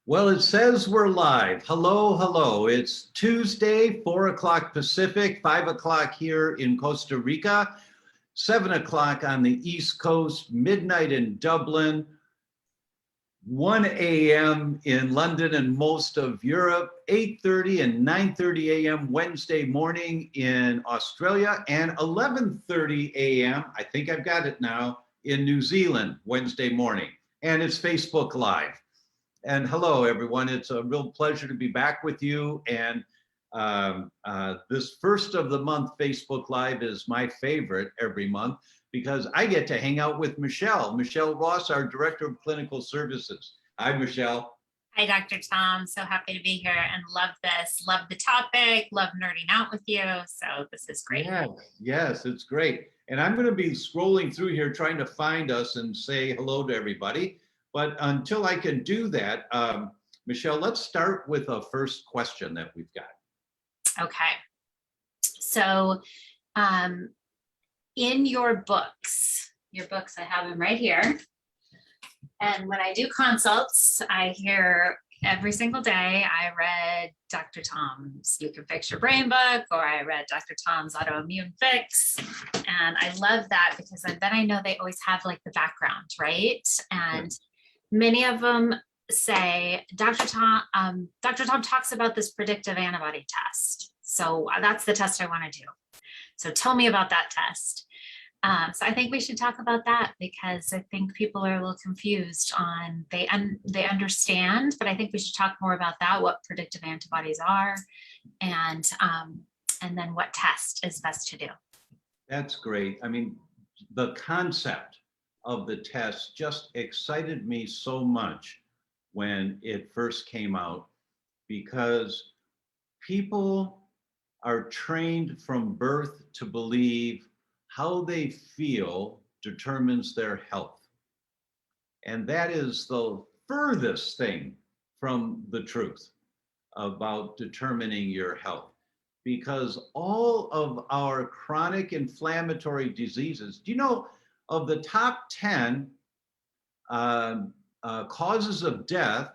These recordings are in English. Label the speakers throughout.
Speaker 1: Well, it says we're live. Hello, hello. It's Tuesday, 4 o'clock Pacific, 5 o'clock here in Costa Rica, 7 o'clock on the East Coast, midnight in Dublin, 1 a.m. in London and most of Europe, 8:30 and 9:30 a.m. Wednesday morning in Australia, and 11:30 a.m., I think I've got it now, in New Zealand, Wednesday morning. And it's Facebook Live. And hello, everyone. It's a real pleasure to be back with you. And this first of the month Facebook Live is my favorite every month because I get to hang out with Michelle Ross, our Director of Clinical Services. Hi, Michelle.
Speaker 2: Hi, Dr. Tom. So happy to be here and love this. Love the topic. Love nerding out with you. So this is great.
Speaker 1: Yes, it's great. And I'm going to be scrolling through here trying to find us and say hello to everybody. But until I can do that, Michelle, let's start with a first question that we've got.
Speaker 2: Okay. So in your books, I have them right here. And when I do consults, I hear every single day, I read Dr. Tom's You Can Fix Your Brain book, or I read Dr. Tom's Autoimmune Fix. And I love that because then I know they always have like the background, right? And many of them say, Dr. Tom talks about this predictive antibody test. So that's the test I want to do. So tell me about that test. So I think we should talk about that because I think people are a little confused on, they understand, but I think we should talk more about that, what predictive antibodies are, and then what test is best to do.
Speaker 1: That's great. I mean, the concept of the test just excited me so much when it first came out because people are trained from birth to believe how they feel determines their health. And that is the furthest thing from the truth about determining your health. Because all of our chronic inflammatory diseases, do you know, of the top 10 causes of death,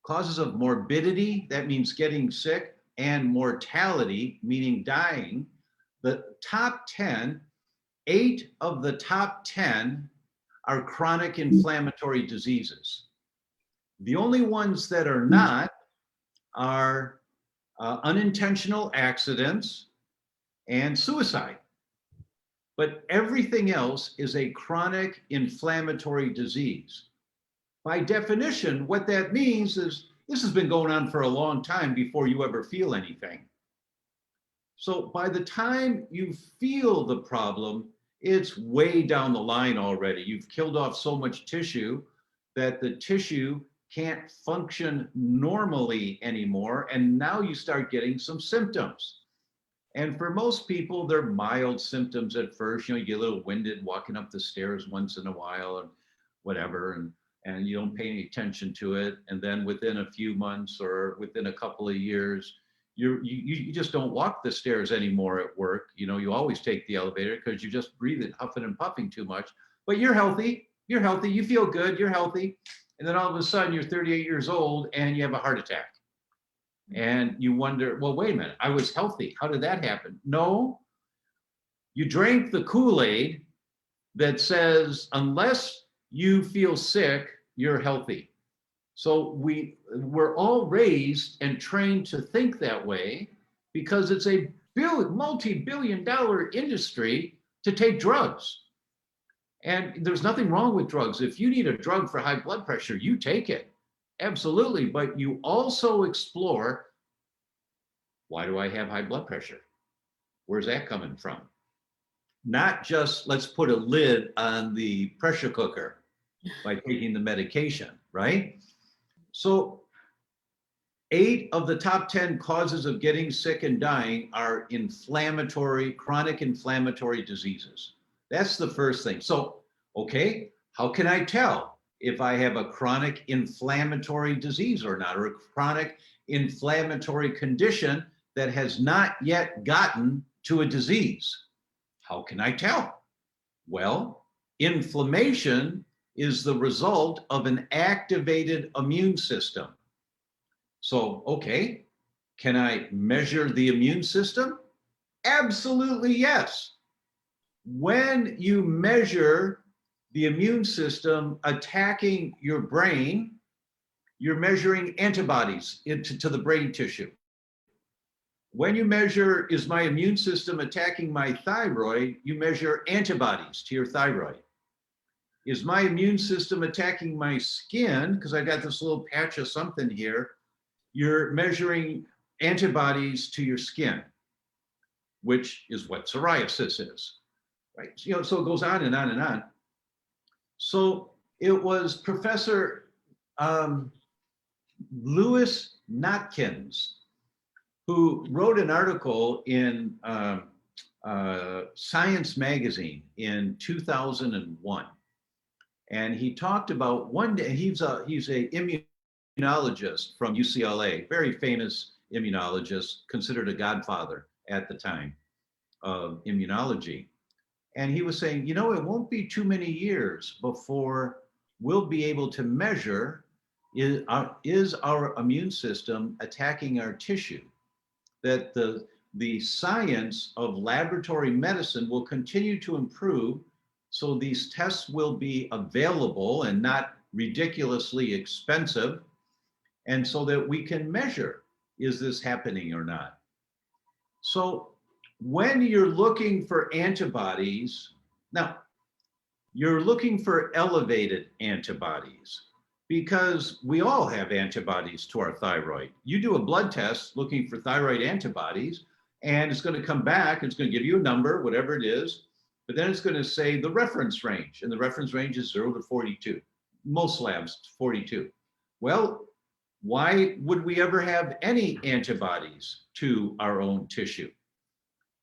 Speaker 1: causes of morbidity, that means getting sick, and mortality, meaning dying, the top 10, 8 of the top 10 are chronic inflammatory diseases. The only ones that are not are unintentional accidents and suicide. But everything else is a chronic inflammatory disease. By definition, what that means is this has been going on for a long time before you ever feel anything. So by the time you feel the problem, it's way down the line already. You've killed off so much tissue that the tissue can't function normally anymore. And now you start getting some symptoms. And for most people, they're mild symptoms at first. You know, you get a little winded walking up the stairs once in a while and whatever, and you don't pay any attention to it. And then within a few months or within a couple of years, you just don't walk the stairs anymore at work. You know, you always take the elevator because you just breathe it, huffing and puffing too much. But you're healthy, you feel good, you're healthy. And then all of a sudden you're 38 years old and you have a heart attack. And you wonder, well, wait a minute, I was healthy. How did that happen? No, you drank the Kool-Aid that says, unless you feel sick, you're healthy. So we're all raised and trained to think that way because it's a multi-billion-dollar industry to take drugs. And there's nothing wrong with drugs. If you need a drug for high blood pressure, you take it. Absolutely. But you also explore, why do I have high blood pressure? Where's that coming from? Not just let's put a lid on the pressure cooker by taking the medication, right? So 8 of the top 10 causes of getting sick and dying are chronic inflammatory diseases. That's the first thing. So, okay, how can I tell if I have a chronic inflammatory disease or not, or a chronic inflammatory condition that has not yet gotten to a disease? How can I tell? Well, inflammation is the result of an activated immune system. So, okay, can I measure the immune system? Absolutely yes. When you measure the immune system attacking your brain, you're measuring antibodies to the brain tissue. When you measure, is my immune system attacking my thyroid, you measure antibodies to your thyroid. Is my immune system attacking my skin, because I got this little patch of something here, you're measuring antibodies to your skin, which is what psoriasis is, right? So it goes on and on and on. So it was Professor Louis Notkins who wrote an article in Science magazine in 2001. And he talked about one day, he's a immunologist from UCLA, very famous immunologist, considered a godfather at the time of immunology. And he was saying, you know, it won't be too many years before we'll be able to measure, is our immune system attacking our tissue? That the science of laboratory medicine will continue to improve, so these tests will be available and not ridiculously expensive, and so that we can measure, is this happening or not? So when you're looking for antibodies, now you're looking for elevated antibodies because we all have antibodies to our thyroid. You do a blood test looking for thyroid antibodies, and it's going to come back, it's going to give you a number, whatever it is, but then it's going to say the reference range, and the reference range is 0 to 42. Most labs, 42. Well, why would we ever have any antibodies to our own tissue?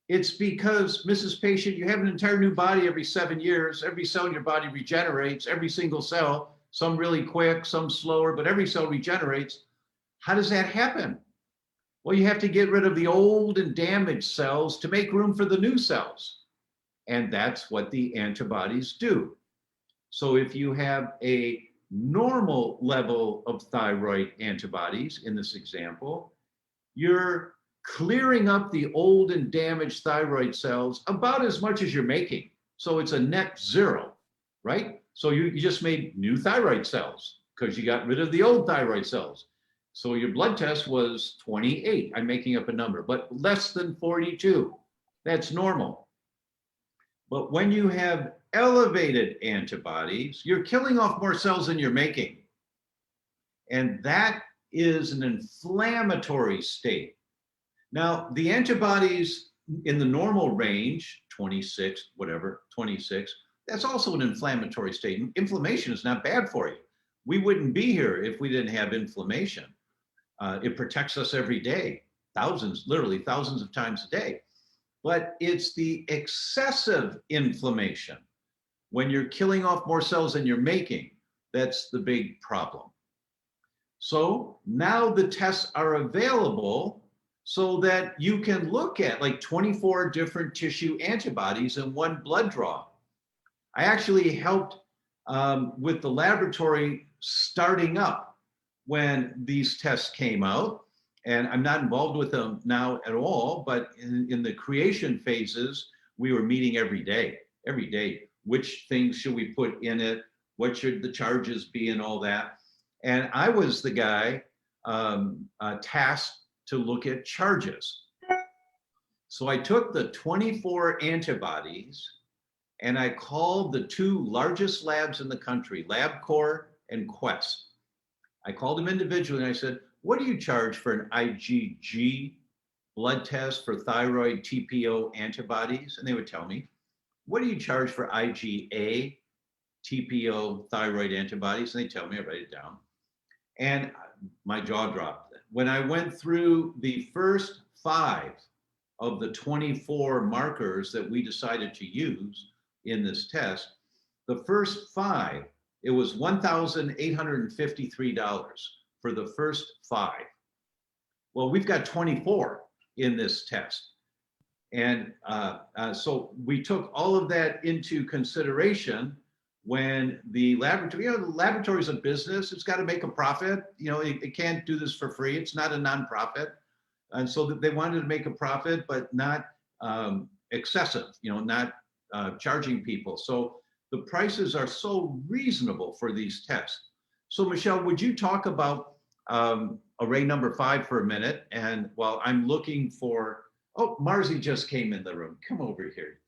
Speaker 1: It's because, Mrs. Patient, you have an entire new body every 7 years. Every cell in your body regenerates, every single cell, some really quick, some slower, but every cell regenerates. How does that happen? Well, you have to get rid of the old and damaged cells to make room for the new cells. And that's what the antibodies do. So if you have a normal level of thyroid antibodies, in this example, you're clearing up the old and damaged thyroid cells about as much as you're making. So it's a net zero, right? So you just made new thyroid cells because you got rid of the old thyroid cells. So your blood test was 28. I'm making up a number, but less than 42. That's normal. But when you have elevated antibodies, you're killing off more cells than you're making. And that is an inflammatory state. Now, the antibodies in the normal range, 26, whatever, 26, that's also an inflammatory state. Inflammation is not bad for you. We wouldn't be here if we didn't have inflammation. It protects us every day, thousands, literally thousands of times a day. But it's the excessive inflammation, when you're killing off more cells than you're making, that's the big problem. So now the tests are available so that you can look at like 24 different tissue antibodies in one blood draw. I actually helped with the laboratory starting up when these tests came out, and I'm not involved with them now at all, but in the creation phases, we were meeting every day, which things should we put in it, what should the charges be and all that. And I was the guy tasked to look at charges. So I took the 24 antibodies and I called the two largest labs in the country, LabCorp and Quest. I called them individually and I said, what do you charge for an IgG blood test for thyroid TPO antibodies? And they would tell me. What do you charge for IgA TPO thyroid antibodies? And they tell me, I write it down. And my jaw dropped. When I went through the first 5 of the 24 markers that we decided to use in this test, the first 5, it was $1,853 for the first 5. Well, we've got 24 in this test. And so we took all of that into consideration when the laboratory, the laboratory is a business, it's got to make a profit. It can't do this for free. It's not a nonprofit. And so they wanted to make a profit, but not excessive, not charging people. So the prices are so reasonable for these tests. So Michelle, would you talk about array number 5 for a minute? And while I'm looking for, oh, Marzi just came in the room. Come over here.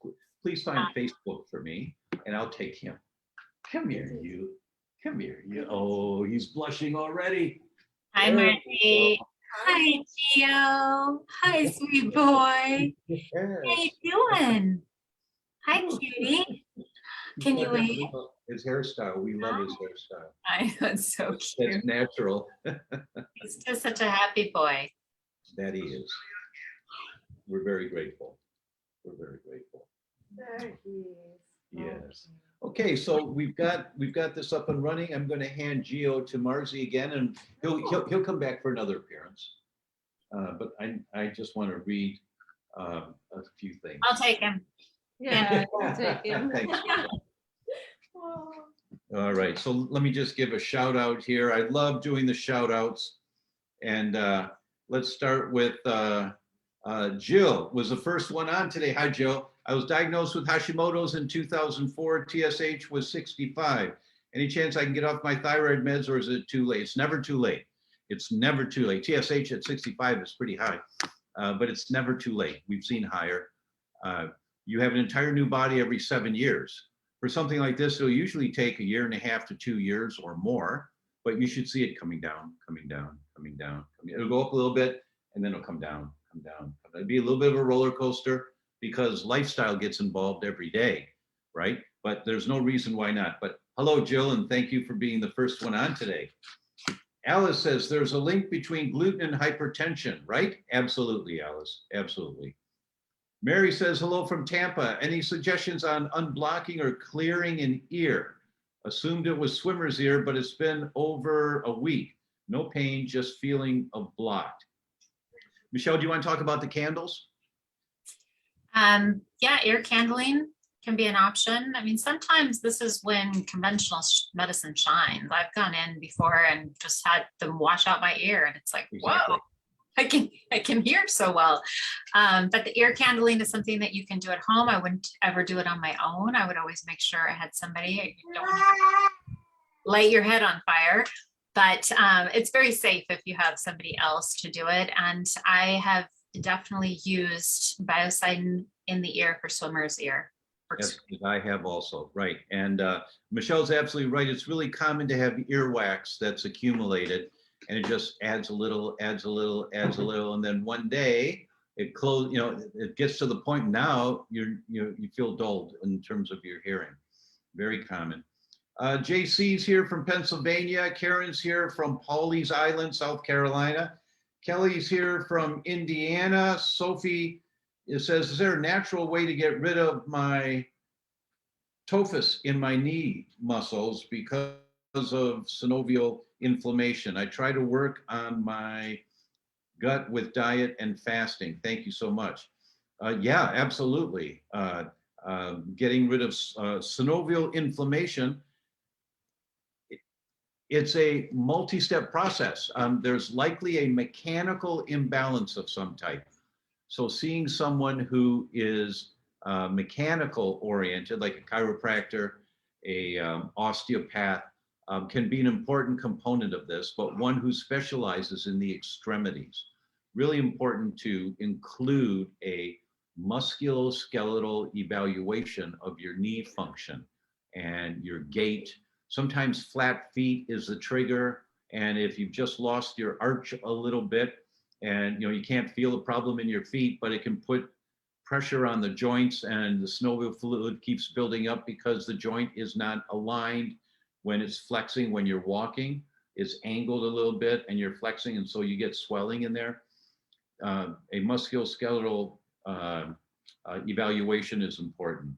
Speaker 1: Please find Facebook for me and I'll take him. Come here, you. Come here, you. Oh, he's blushing already.
Speaker 2: Hi, Marcy. Hi, Gio. Hi, sweet boy. How you doing? Hi, cutie. Can you wait?
Speaker 1: His hairstyle. We love his hairstyle.
Speaker 2: I know, it's so cute.
Speaker 1: It's natural.
Speaker 2: He's just such a happy boy.
Speaker 1: That he is. We're very grateful. We're very grateful.
Speaker 3: There he is.
Speaker 1: Yes. Okay, so we've got this up and running. I'm going to hand Gio to Marzi again, and he'll come back for another appearance. But I just want to read a few things.
Speaker 2: I'll take him.
Speaker 3: Yeah, I'll take him.
Speaker 1: Thanks. All right, so let me just give a shout out here. I love doing the shout outs. And let's start with Jill was the first one on today. Hi, Jill. I was diagnosed with Hashimoto's in 2004. TSH was 65. Any chance I can get off my thyroid meds, or is it too late? It's never too late. It's never too late. TSH at 65 is pretty high, but it's never too late. We've seen higher. You have an entire new body every 7 years. For something like this, it'll usually take 1.5 years to 2 years or more, but you should see it coming down, coming down, coming down. It'll go up a little bit, and then it'll come down, come down. It'll be a little bit of a roller coaster because lifestyle gets involved every day, right? But there's no reason why not. But hello, Jill, and thank you for being the first one on today. Alice says there's a link between gluten and hypertension, right? Absolutely, Alice, absolutely. Mary says, hello from Tampa. Any suggestions on unblocking or clearing an ear? Assumed it was swimmer's ear, but it's been over a week. No pain, just feeling of blocked. Michelle, do you want to talk about the candles?
Speaker 2: Yeah, ear candling can be an option. I mean, sometimes this is when conventional medicine shines. I've gone in before and just had them wash out my ear, and it's like,
Speaker 1: Exactly.
Speaker 2: whoa, I can hear so well. But the ear candling is something that you can do at home. I wouldn't ever do it on my own. I would always make sure I had somebody. You don't want to light your head on fire, but it's very safe if you have somebody else to do it. And I have definitely used biocidin in the ear for swimmer's ear.
Speaker 1: Yes, I have also, right. And Michelle's absolutely right. It's really common to have earwax that's accumulated, and it just adds a little, adds a little, adds a little, and then one day it closes. It gets to the point now you feel dulled in terms of your hearing. Very common. JC's here from Pennsylvania. Karen's here from Pawleys Island, South Carolina. Kelly's here from Indiana. Sophie, it says, is there a natural way to get rid of my tophus in my knee muscles because of synovial inflammation? I try to work on my gut with diet and fasting. Thank you so much. Yeah, absolutely. Getting rid of synovial inflammation, it's a multi-step process. There's likely a mechanical imbalance of some type. So seeing someone who is mechanical oriented, like a chiropractor, a osteopath, can be an important component of this, but one who specializes in the extremities. Really important to include a musculoskeletal evaluation of your knee function and your gait. Sometimes flat feet is the trigger. And if you've just lost your arch a little bit and you can't feel the problem in your feet, but it can put pressure on the joints and the synovial fluid keeps building up because the joint is not aligned when it's flexing. When you're walking, it's angled a little bit and you're flexing, and so you get swelling in there. A musculoskeletal evaluation is important.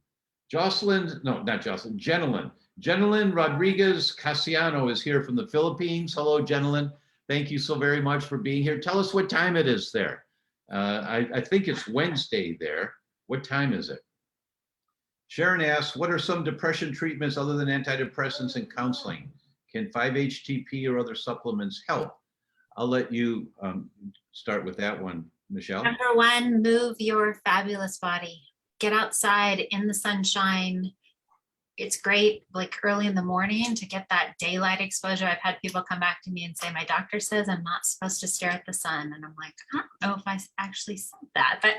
Speaker 1: Jenilyn Rodriguez Casiano is here from the Philippines. Hello, Jenilyn. Thank you so very much for being here. Tell us what time it is there. I think it's Wednesday there. What time is it? Sharon asks, what are some depression treatments other than antidepressants and counseling? Can 5-HTP or other supplements help? I'll let you start with that one, Michelle.
Speaker 2: Number one, move your fabulous body. Get outside in the sunshine. It's great, like early in the morning, to get that daylight exposure. I've had people come back to me and say, my doctor says I'm not supposed to stare at the sun. And I'm like, I don't know if I actually said that, but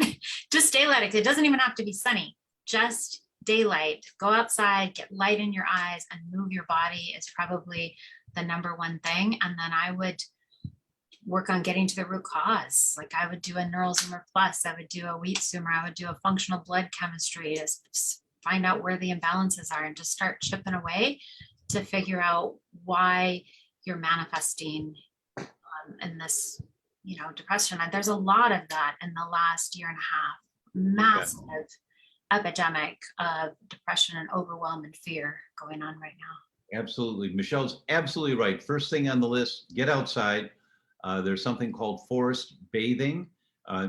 Speaker 2: just daylight. It doesn't even have to be sunny. Just daylight. Go outside, get light in your eyes, and move your body is probably the number one thing. And then I would work on getting to the root cause. Like I would do a neural zoomer plus, I would do a wheat zoomer, I would do a functional blood chemistry to find out where the imbalances are and just start chipping away to figure out why you're manifesting in this, depression. And there's a lot of that in the last year and a half. Massive epidemic of depression and overwhelm and fear going on right now.
Speaker 1: Absolutely. Michelle's absolutely right. First thing on the list, get outside. There's something called forest bathing.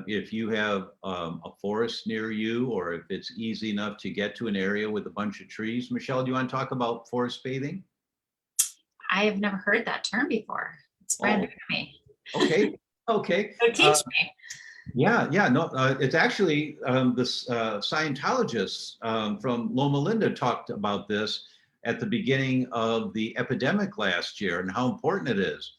Speaker 1: If you have a forest near you, or if it's easy enough to get to an area with a bunch of trees. Michelle, do you want to talk about forest bathing?
Speaker 2: I have never heard that term before. It's brand new to me.
Speaker 1: Okay. Okay.
Speaker 2: So teach me.
Speaker 1: Yeah, no, it's actually this Scientologists from Loma Linda talked about this at the beginning of the epidemic last year and how important it is.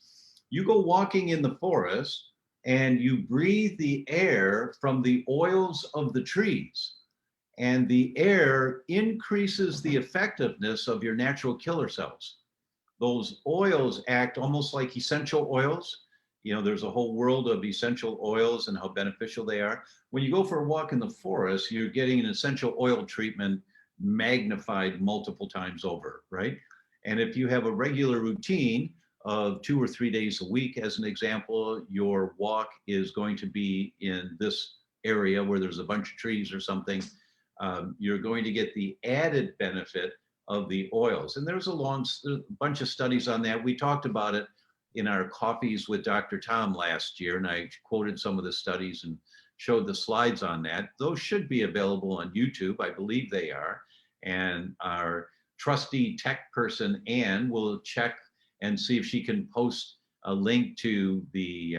Speaker 1: You go walking in the forest and you breathe the air from the oils of the trees, and the air increases the effectiveness of your natural killer cells. Those oils act almost like essential oils. There's a whole world of essential oils and how beneficial they are. When you go for a walk in the forest, you're getting an essential oil treatment magnified multiple times over, right? And if you have a regular routine of 2 or 3 days a week, as an example, your walk is going to be in this area where there's a bunch of trees or something, you're going to get the added benefit of the oils. And there's a bunch of studies on that. We talked about it in our Coffees with Dr. Tom last year, and I quoted some of the studies and showed the slides on that. Those should be available on YouTube. I believe they are. And our trusty tech person, Ann, will check and see if she can post a link to the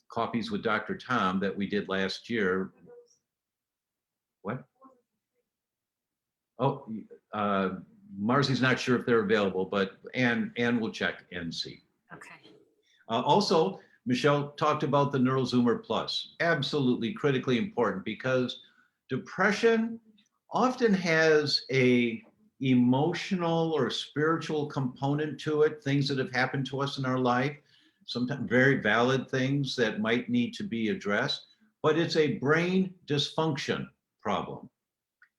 Speaker 1: Coffees with Dr. Tom that we did last year. What? Oh, Marcy's not sure if they're available, but Ann will check and see.
Speaker 2: Okay.
Speaker 1: Also, Michelle talked about the Neural Zoomer Plus. Absolutely critically important, because depression often has a emotional or spiritual component to it, things that have happened to us in our life, sometimes very valid things that might need to be addressed, but it's a brain dysfunction problem.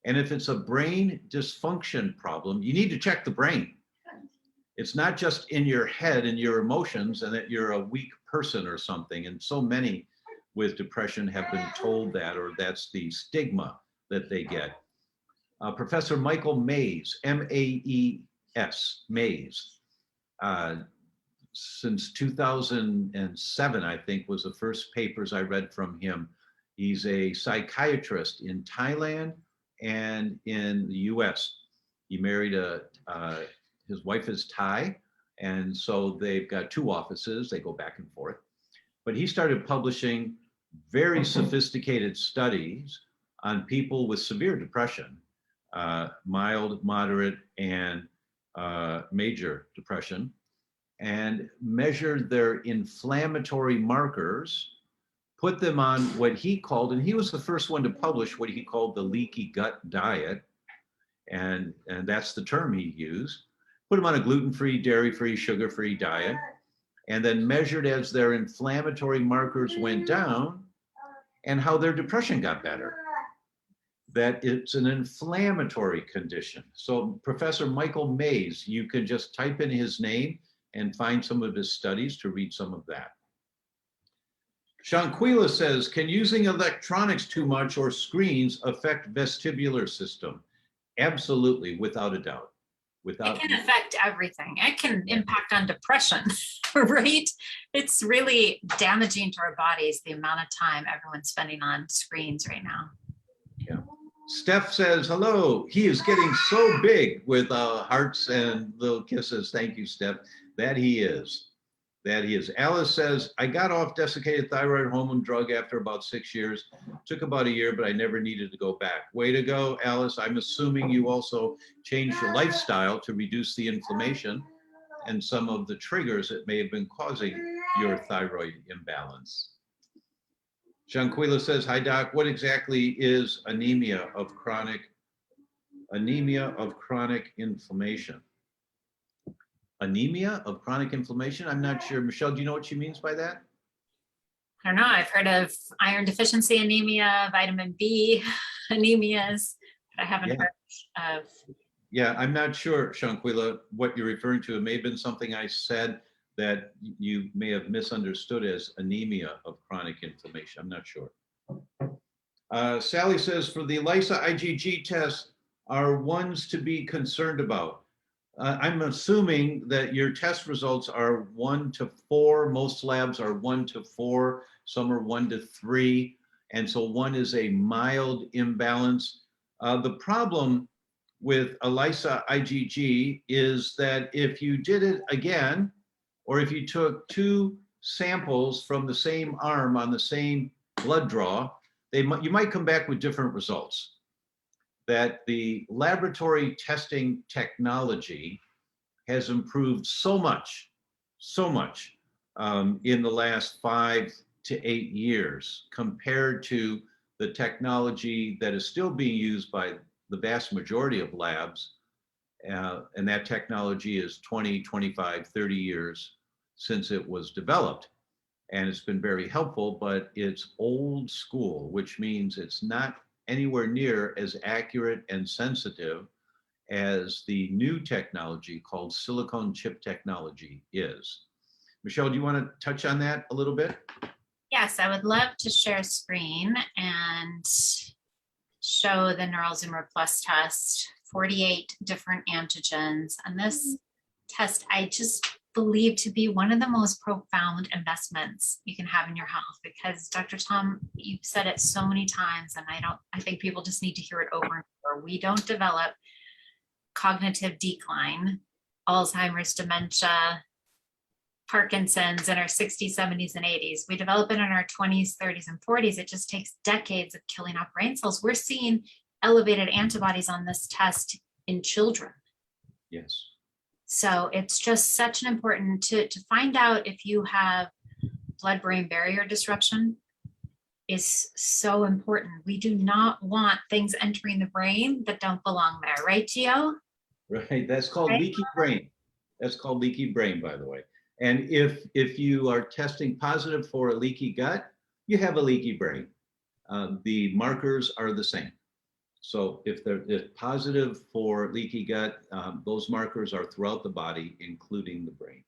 Speaker 1: And if it's a brain dysfunction problem, you need to check the brain. It's not just in your head and your emotions and that you're a weak person or something. And so many with depression have been told that, or that's the stigma that they get. Professor Michael Mays, M-A-E-S, Mays, since 2007, I think, was the first papers I read from him. He's a psychiatrist in Thailand and in the US. He married his wife is Thai, and so they've got 2 offices. They go back and forth. But he started publishing very sophisticated studies on people with severe depression, mild, moderate, and major depression, and measured their inflammatory markers, put them on what he called, and he was the first one to publish what he called the leaky gut diet, and that's the term he used. Put them on a gluten-free, dairy-free, sugar-free diet, and then measured as their inflammatory markers went down and how their depression got better. That it's an inflammatory condition. So Professor Michael Mays, you can just type in his name and find some of his studies to read some of that. Shanquila says, can using electronics too much or screens affect vestibular system? Absolutely, without a doubt.
Speaker 2: It can affect everything. It can impact on depression, right? It's really damaging to our bodies, the amount of time everyone's spending on screens right now.
Speaker 1: Yeah. Steph says, hello. He is getting so big with hearts and little kisses. Thank you, Steph. That he is. That he is. Alice says, I got off desiccated thyroid hormone drug after about 6 years. Took about a year, but I never needed to go back. Way to go, Alice. I'm assuming you also changed your lifestyle to reduce the inflammation and some of the triggers that may have been causing your thyroid imbalance. Shanquila says, hi, Doc. What exactly is anemia of chronic inflammation? Anemia of chronic inflammation? I'm not sure. Michelle, do you know what she means by that?
Speaker 2: I don't know. I've heard of iron deficiency anemia, vitamin B anemias, but I haven't heard of.
Speaker 1: Yeah, I'm not sure, Shanquila, what you're referring to. It may have been something I said that you may have misunderstood as anemia of chronic inflammation. I'm not sure. Sally says, for the ELISA IgG test, are ones to be concerned about? I'm assuming that your test results are 1 to 4. Most labs are 1 to 4. Some are 1 to 3. And so 1 is a mild imbalance. The problem with ELISA IgG is that if you did it again, or if you took 2 samples from the same arm on the same blood draw, you might come back with different results. That the laboratory testing technology has improved so much in the last 5 to 8 years compared to the technology that is still being used by the vast majority of labs. And that technology is 20, 25, 30 years since it was developed. And it's been very helpful, but it's old school, which means it's not anywhere near as accurate and sensitive as the new technology called silicone chip technology is. Michelle, do you want to touch on that a little bit?
Speaker 2: Yes, I would love to share a screen and show the NeuralZoomer Plus test, 48 different antigens. And this test, I just believe to be one of the most profound investments you can have in your health, because Dr. Tom, you've said it so many times, and I think people just need to hear it over and over. We don't develop cognitive decline, Alzheimer's, dementia, Parkinson's in our 60s, 70s, and 80s. We develop it in our 20s, 30s, and 40s. It just takes decades of killing off brain cells. We're seeing elevated antibodies on this test in children.
Speaker 1: Yes.
Speaker 2: So it's just such an important to find out if you have blood-brain barrier disruption is so important. We do not want things entering the brain that don't belong there, right, Gio?
Speaker 1: Right, that's called leaky brain. That's called leaky brain, by the way. And if you are testing positive for a leaky gut, you have a leaky brain. The markers are the same. So if they're positive for leaky gut, those markers are throughout the body, including the brain.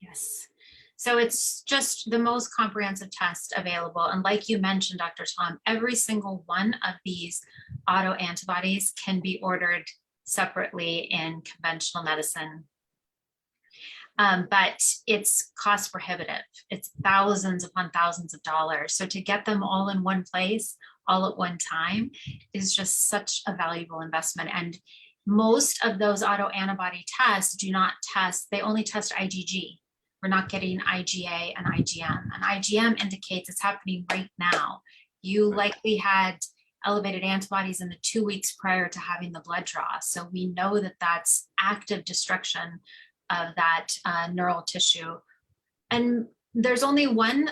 Speaker 2: Yes. So it's just the most comprehensive test available. And like you mentioned, Dr. Tom, every single one of these autoantibodies can be ordered separately in conventional medicine. But it's cost prohibitive. It's thousands upon thousands of dollars. So to get them all in one place, all at one time, is just such a valuable investment. And most of those autoantibody tests do not test, they only test IgG. We're not getting IgA and IgM. And IgM indicates it's happening right now. You likely had elevated antibodies in the 2 weeks prior to having the blood draw. So we know that that's active destruction of that neural tissue. And there's only one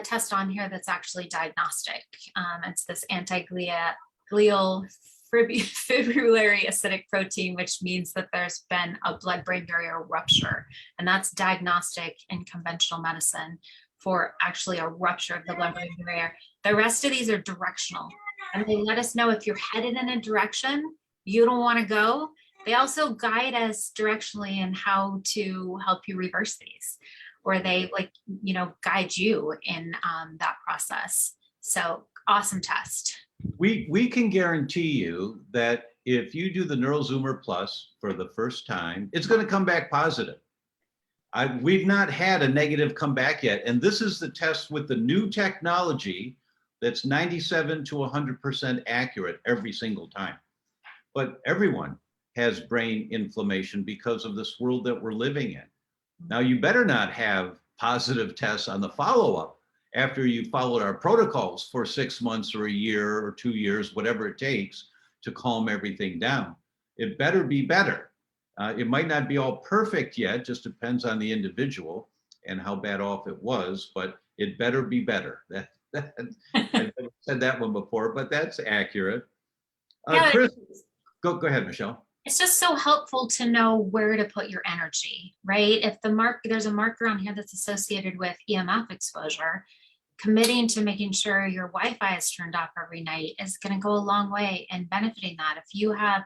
Speaker 2: test on here that's actually diagnostic. It's this anti-glial fibrillary acidic protein, which means that there's been a blood-brain barrier rupture. And that's diagnostic in conventional medicine for actually a rupture of the blood-brain barrier. The rest of these are directional. And they let us know if you're headed in a direction you don't want to go. They also guide us directionally in how to help you reverse these, or they guide you in that process. So awesome test.
Speaker 1: We can guarantee you that if you do the NeuralZoomer Plus for the first time, it's going to come back positive. We've not had a negative come back yet. And this is the test with the new technology that's 97 to 100% accurate every single time. But everyone has brain inflammation because of this world that we're living in. Now, you better not have positive tests on the follow-up after you followed our protocols for 6 months or a year or 2 years, whatever it takes to calm everything down. It better be better. It might not be all perfect yet, just depends on the individual and how bad off it was, but it better be better. I've never said that one before, but that's accurate.
Speaker 2: Yeah,
Speaker 1: Chris, go ahead, Michelle.
Speaker 2: it's just so helpful to know where to put your energy, right? If there's a marker on here that's associated with EMF exposure, committing to making sure your Wi-Fi is turned off every night is going to go a long way in benefiting that. If you have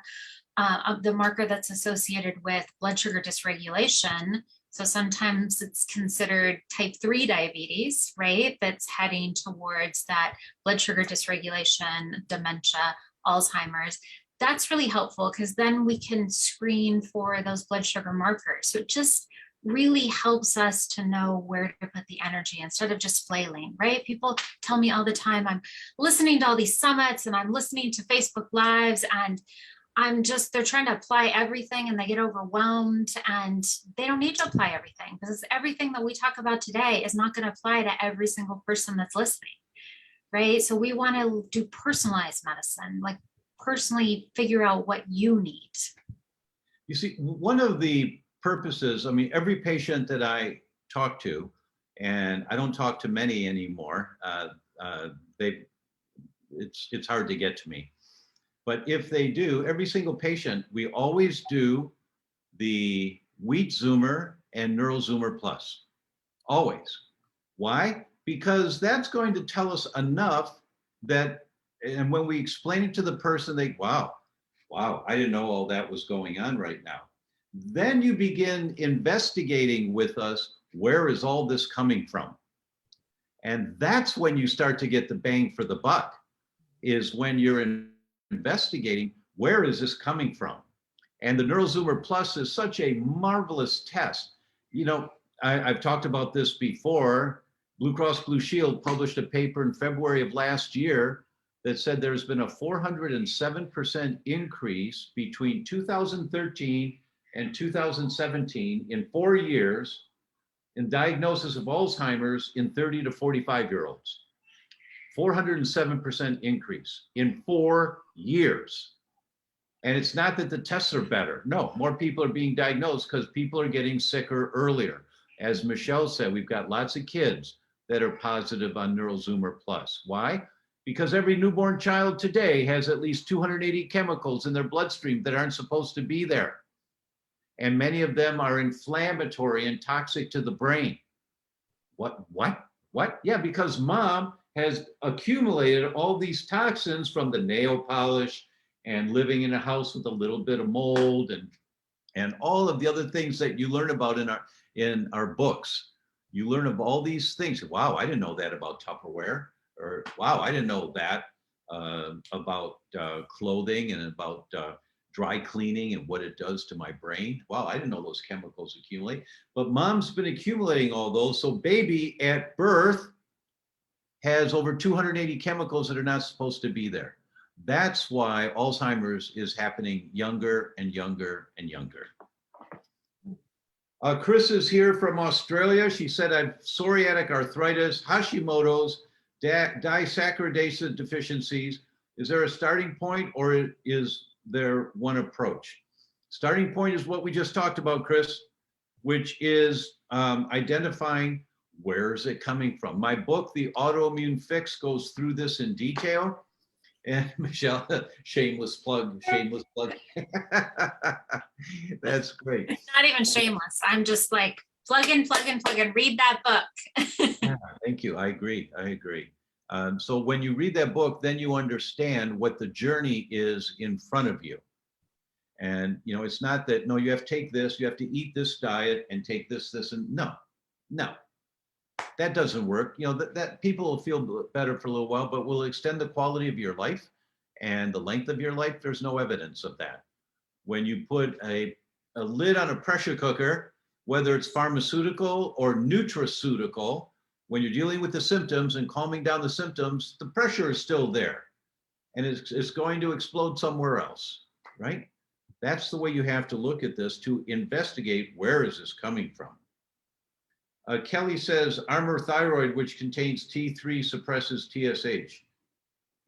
Speaker 2: the marker that's associated with blood sugar dysregulation, so sometimes it's considered type 3 diabetes, right? That's heading towards that blood sugar dysregulation, dementia, Alzheimer's. That's really helpful because then we can screen for those blood sugar markers. So it just really helps us to know where to put the energy instead of just flailing, right? People tell me all the time, I'm listening to all these summits and I'm listening to Facebook Lives and they're trying to apply everything and they get overwhelmed and they don't need to apply everything because everything that we talk about today is not going to apply to every single person that's listening, right? So we want to do personalized medicine, like personally figure out what you need.
Speaker 1: You see, one of the purposes, I mean, every patient that I talk to, and I don't talk to many anymore, it's hard to get to me. But if they do, every single patient, we always do the Wheat Zoomer and Neural Zoomer Plus. Always. Why? Because that's going to tell us enough that, and when we explain it to the person, they, wow, I didn't know all that was going on right now. Then you begin investigating with us, where is all this coming from? And that's when you start to get the bang for the buck, is when you're investigating, where is this coming from? And the NeuroZoomer Plus is such a marvelous test. You know, I've talked about this before. Blue Cross Blue Shield published a paper in February of last year that said there's been a 407% increase between 2013 and 2017 in 4 years in diagnosis of Alzheimer's in 30 to 45-year-olds. 407% increase in 4 years. And it's not that the tests are better. No, more people are being diagnosed because people are getting sicker earlier. As Michelle said, we've got lots of kids that are positive on NeuroZoomer Plus. Why? Because every newborn child today has at least 280 chemicals in their bloodstream that aren't supposed to be there. And many of them are inflammatory and toxic to the brain. What? Yeah, because mom has accumulated all these toxins from the nail polish and living in a house with a little bit of mold and all of the other things that you learn about in our books. You learn of all these things. Wow, I didn't know that about Tupperware. Or wow, I didn't know that about clothing and about dry cleaning and what it does to my brain. Wow, I didn't know those chemicals accumulate. But mom's been accumulating all those. So baby at birth has over 280 chemicals that are not supposed to be there. That's why Alzheimer's is happening younger and younger and younger. Chris is here from Australia. She said, I have psoriatic arthritis, Hashimoto's, disaccharidase deficiencies. Is there a starting point or is there one approach? Starting point is what we just talked about, Chris, which is identifying where is it coming from. My book, The Autoimmune Fix, goes through this in detail. And Michelle, shameless plug. That's great.
Speaker 2: It's not even shameless. I'm just like, plug in, read that book.
Speaker 1: Yeah, thank you. I agree. So when you read that book, then you understand what the journey is in front of you. And, you know, it's not that, no, you have to take this, you have to eat this diet and take this, and no, that doesn't work. You know, that people will feel better for a little while, but will extend the quality of your life and the length of your life. There's no evidence of that. When you put a lid on a pressure cooker, whether it's pharmaceutical or nutraceutical, when you're dealing with the symptoms and calming down the symptoms, the pressure is still there and it's going to explode somewhere else, right? That's the way you have to look at this to investigate where is this coming from. Kelly says, Armor Thyroid, which contains T3, suppresses TSH.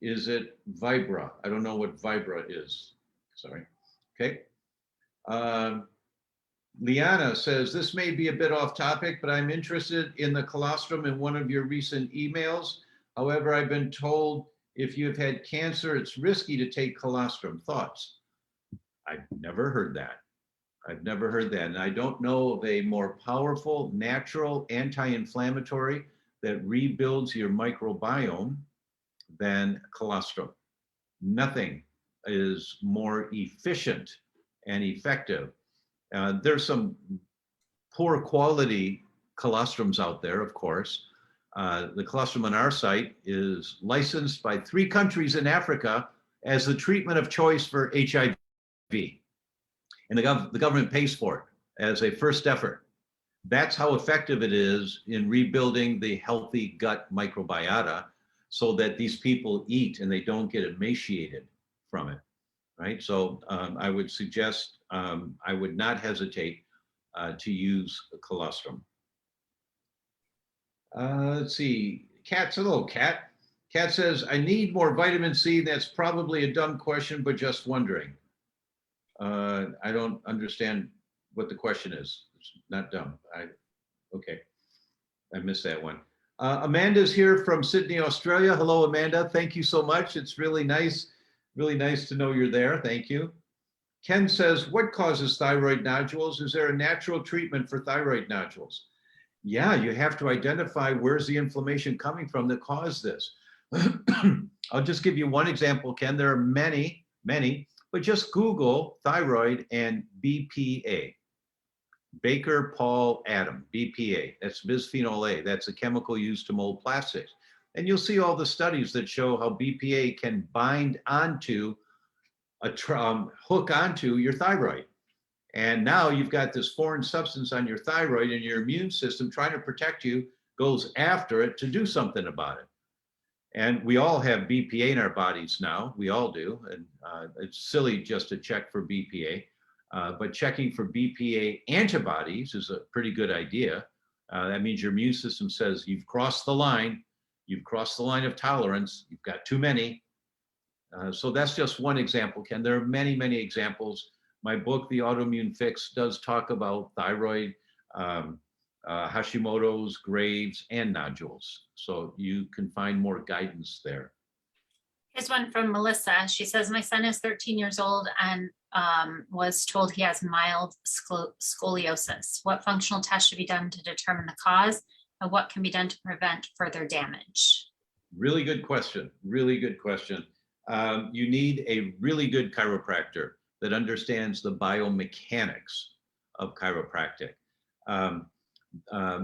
Speaker 1: Is it Vibra? I don't know what Vibra is. Sorry. Okay. Liana says, this may be a bit off topic, but I'm interested in the colostrum in one of your recent emails. However, I've been told if you've had cancer, it's risky to take colostrum. Thoughts? I've never heard that. I've never heard that. And I don't know of a more powerful, natural, anti-inflammatory that rebuilds your microbiome than colostrum. Nothing is more efficient and effective. There's some poor quality colostrums out there, of course. The colostrum on our site is licensed by 3 countries in Africa as the treatment of choice for HIV. And the government pays for it as a first effort. That's how effective it is in rebuilding the healthy gut microbiota so that these people eat and they don't get emaciated from it, right? So I would suggest, I would not hesitate to use colostrum. Let's see, Kat's, hello, Kat. Kat says, I need more vitamin C. That's probably a dumb question, but just wondering. I don't understand what the question is. It's not dumb. Okay, I missed that one. Amanda's here from Sydney, Australia. Hello, Amanda. Thank you so much. It's really nice to know you're there. Thank you. Ken says, what causes thyroid nodules? Is there a natural treatment for thyroid nodules? Yeah, you have to identify where's the inflammation coming from that caused this. I'll just give you one example, Ken. There are many, but just Google thyroid and BPA. Baker Paul Adam, BPA. That's bisphenol A. That's a chemical used to mold plastics. And you'll see all the studies that show how BPA can bind onto hook onto your thyroid. And now you've got this foreign substance on your thyroid and your immune system trying to protect you goes after it to do something about it. And we all have BPA in our bodies now. We all do. And it's silly just to check for BPA. But checking for BPA antibodies is a pretty good idea. That means your immune system says you've crossed the line. You've crossed the line of tolerance. You've got too many. So that's just one example, Ken. There are many, many examples. My book, The Autoimmune Fix, does talk about thyroid, Hashimoto's, Graves, and nodules. So you can find more guidance there.
Speaker 2: Here's one from Melissa. She says, my son is 13 years old and was told he has mild scoliosis. What functional tests should be done to determine the cause, and what can be done to prevent further damage?
Speaker 1: Really good question. Really good question. You need a really good chiropractor that understands the biomechanics of chiropractic.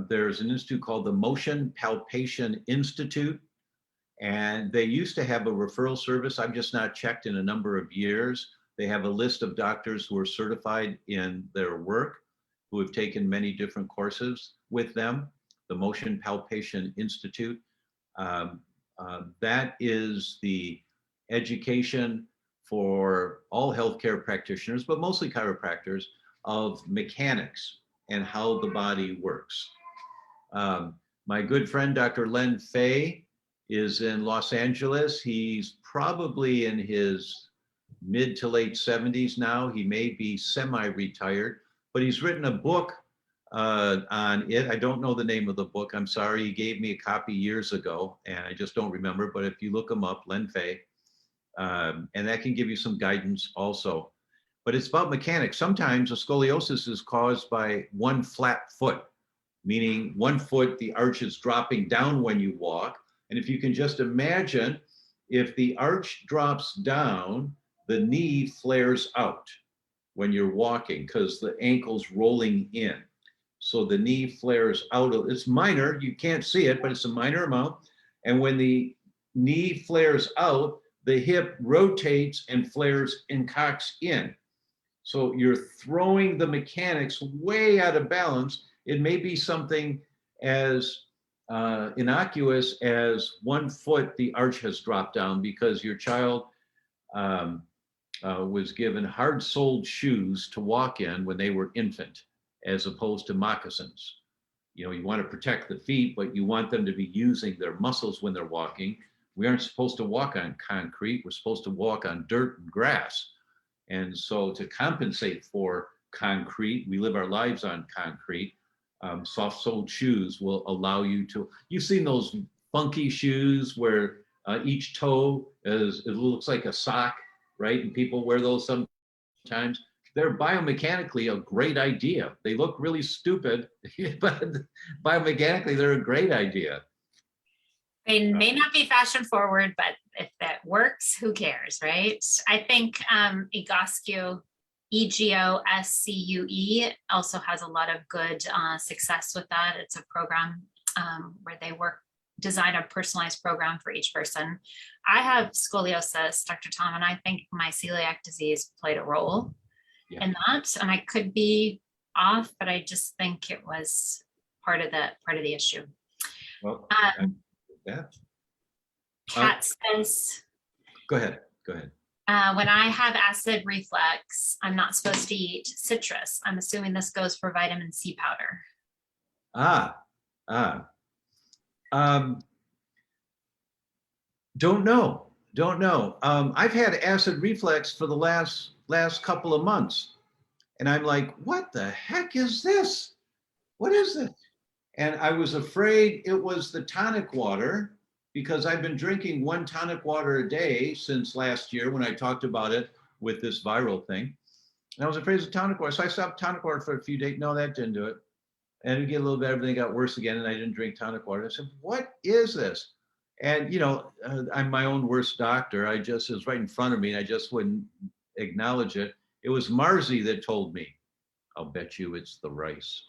Speaker 1: There's an institute called the Motion Palpation Institute, and they used to have a referral service. I've just not checked in a number of years. They have a list of doctors who are certified in their work, who have taken many different courses with them, the Motion Palpation Institute. That is the education for all healthcare practitioners, but mostly chiropractors, of mechanics and how the body works. My good friend, Dr. Len Fay, is in Los Angeles. He's probably in his mid to late 70s now. He may be semi-retired, but he's written a book on it. I don't know the name of the book. I'm sorry. He gave me a copy years ago, and I just don't remember. But if you look him up, Len Fay, and that can give you some guidance also. But it's about mechanics. Sometimes a scoliosis is caused by one flat foot, meaning one foot, the arch is dropping down when you walk. And if you can just imagine, if the arch drops down, the knee flares out when you're walking because the ankle's rolling in. So the knee flares out. It's minor, you can't see it, but it's a minor amount. And when the knee flares out, the hip rotates and flares and cocks in. So you're throwing the mechanics way out of balance. It may be something as innocuous as 1 foot the arch has dropped down because your child was given hard-soled shoes to walk in when they were infant, as opposed to moccasins. You know, you want to protect the feet, but you want them to be using their muscles when they're walking. We aren't supposed to walk on concrete. We're supposed to walk on dirt and grass. And so to compensate for concrete, we live our lives on concrete. Soft-soled shoes will allow you to, you've seen those funky shoes where each toe is, it looks like a sock, right? And people wear those sometimes. They're biomechanically a great idea. They look really stupid, but biomechanically they're a great idea.
Speaker 2: They may not be fashion forward, but if that works, who cares, right? I think Egoscue, EGOSCUE, also has a lot of good success with that. It's a program where they design a personalized program for each person. I have scoliosis, Dr. Tom, and I think my celiac disease played a role in that. And I could be off, but I just think it was part of the issue.
Speaker 1: Well, yeah.
Speaker 2: Kat says,
Speaker 1: Go ahead.
Speaker 2: when I have acid reflux, I'm not supposed to eat citrus. I'm assuming this goes for vitamin C powder.
Speaker 1: Don't know. I've had acid reflux for the last couple of months. And I'm like, what the heck is this? What is this? And I was afraid it was the tonic water because I've been drinking 1 tonic water a day since last year when I talked about it with this viral thing. And I was afraid it was tonic water. So I stopped tonic water for a few days. No, that didn't do it. And it get a little bit, everything got worse again. And I didn't drink tonic water. I said, what is this? And, you know, I'm my own worst doctor. It was right in front of me and I just wouldn't acknowledge it. It was Marzi that told me, I'll bet you it's the rice.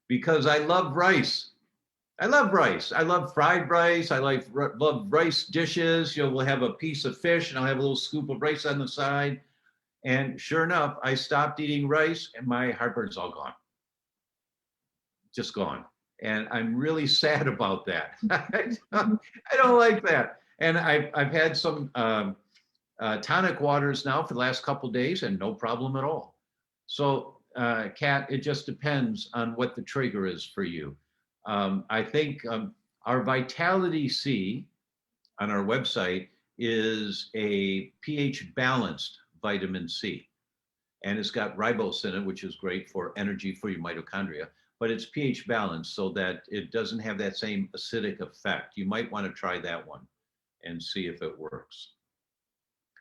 Speaker 1: Because I love rice. I love rice. I love fried rice. I love rice dishes. You know, we'll have a piece of fish and I'll have a little scoop of rice on the side. And sure enough, I stopped eating rice and my heartburn's all gone. Just gone. And I'm really sad about that. I don't like that. And I've had some tonic waters now for the last couple of days and no problem at all. So Kat, it just depends on what the trigger is for you. I think our Vitality C on our website is a pH balanced vitamin C. And it's got ribose in it, which is great for energy for your mitochondria, but it's pH balanced so that it doesn't have that same acidic effect. You might want to try that one and see if it works.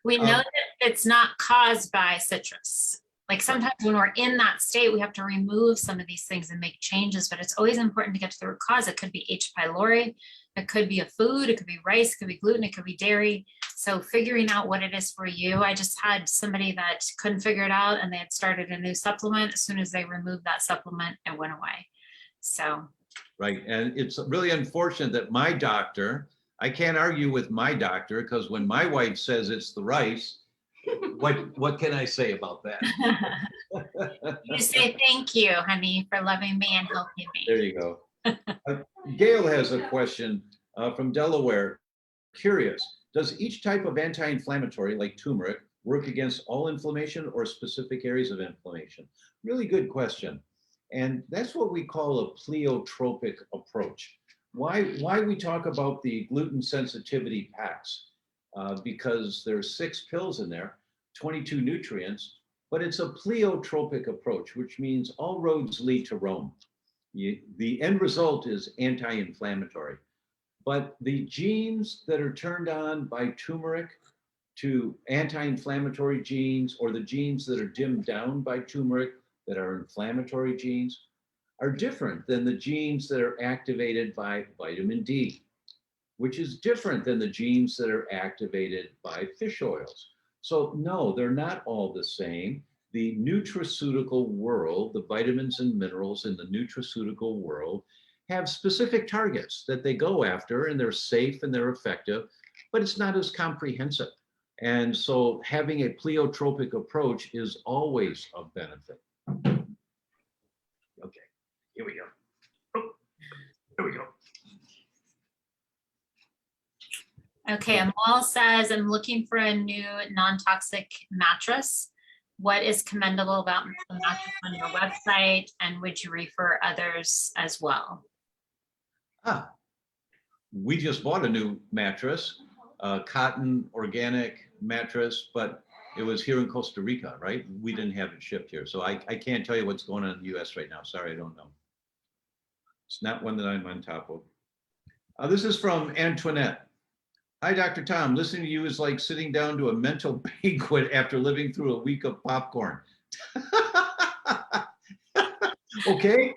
Speaker 2: We know that it's not caused by citrus. Like sometimes when we're in that state, we have to remove some of these things and make changes, but it's always important to get to the root cause. It could be H. pylori, it could be a food, it could be rice, it could be gluten, it could be dairy. So figuring out what it is for you. I just had somebody that couldn't figure it out and they had started a new supplement. As soon as they removed that supplement, it went away. So.
Speaker 1: Right, and it's really unfortunate that my doctor, I can't argue with my doctor because when my wife says it's the rice, what can I say about that?
Speaker 2: You say thank you, honey, for loving me and helping me.
Speaker 1: There you go. Gail has a question from Delaware. Curious, does each type of anti-inflammatory like turmeric work against all inflammation or specific areas of inflammation? Really good question. And that's what we call a pleiotropic approach. Why we talk about the gluten sensitivity packs? Because there's 6 pills in there, 22 nutrients, but it's a pleiotropic approach, which means all roads lead to Rome. The end result is anti-inflammatory. But the genes that are turned on by turmeric to anti-inflammatory genes, or the genes that are dimmed down by turmeric that are inflammatory genes, are different than the genes that are activated by vitamin D, which is different than the genes that are activated by fish oils. So no, they're not all the same. The nutraceutical world, the vitamins and minerals in the nutraceutical world have specific targets that they go after and they're safe and they're effective, but it's not as comprehensive. And so having a pleiotropic approach is always of benefit. Okay, here we go. Oh, here we go.
Speaker 2: Okay, Amal says, I'm looking for a new non-toxic mattress. What is commendable about the mattress on your website, and would you refer others as well?
Speaker 1: Ah, we just bought a new mattress, a cotton organic mattress, but it was here in Costa Rica, right? We didn't have it shipped here. So I can't tell you what's going on in the US right now. Sorry, I don't know. It's not one that I'm on top of. This is from Antoinette. Hi, Dr. Tom. Listening to you is like sitting down to a mental banquet after living through a week of popcorn. Okay.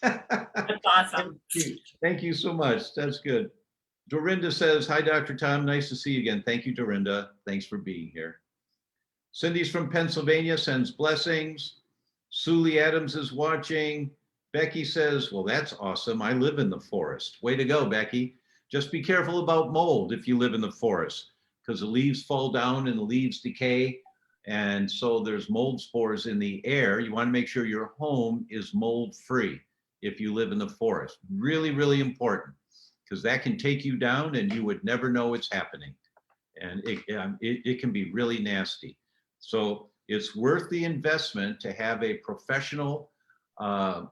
Speaker 2: That's awesome.
Speaker 1: Thank you so much. That's good. Dorinda says, hi, Dr. Tom. Nice to see you again. Thank you, Dorinda. Thanks for being here. Cindy's from Pennsylvania, sends blessings. Suli Adams is watching. Becky says, well, that's awesome. I live in the forest. Way to go, Becky. Just be careful about mold if you live in the forest, because the leaves fall down and the leaves decay. And so there's mold spores in the air. You want to make sure your home is mold free if you live in the forest. Really, really important, because that can take you down and you would never know it's happening. And it can be really nasty. So it's worth the investment to have a professional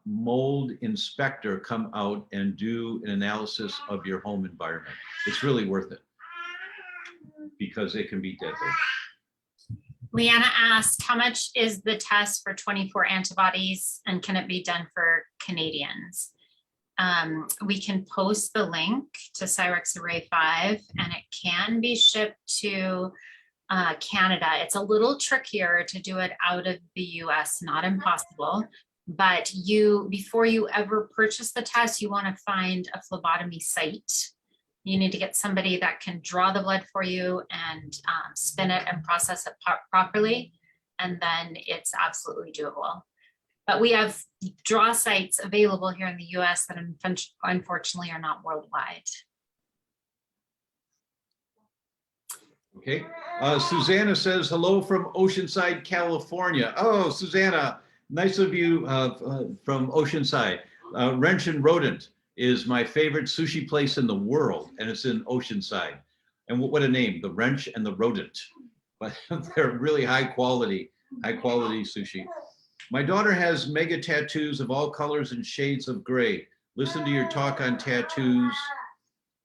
Speaker 1: mold inspector come out and do an analysis of your home environment. It's really worth it because it can be deadly.
Speaker 2: Leanna asked, how much is the test for 24 antibodies, and can it be done for Canadians? We can post the link to Cyrex Array 5, and it can be shipped to Canada. It's a little trickier to do it out of the US, not impossible, but before you ever purchase the test, you want to find a phlebotomy site. You need to get somebody that can draw the blood for you and spin it and process it properly, and then it's absolutely doable. But we have draw sites available here in the US that unfortunately are not worldwide.
Speaker 1: Okay. Susanna says, hello from Oceanside, California. Oh, Susanna, nice of you from Oceanside. Wrench and Rodent is my favorite sushi place in the world, and it's in Oceanside. And what a name, the Wrench and the Rodent. But they're really high quality sushi. My daughter has mega tattoos of all colors and shades of gray. Listened to your talk on tattoos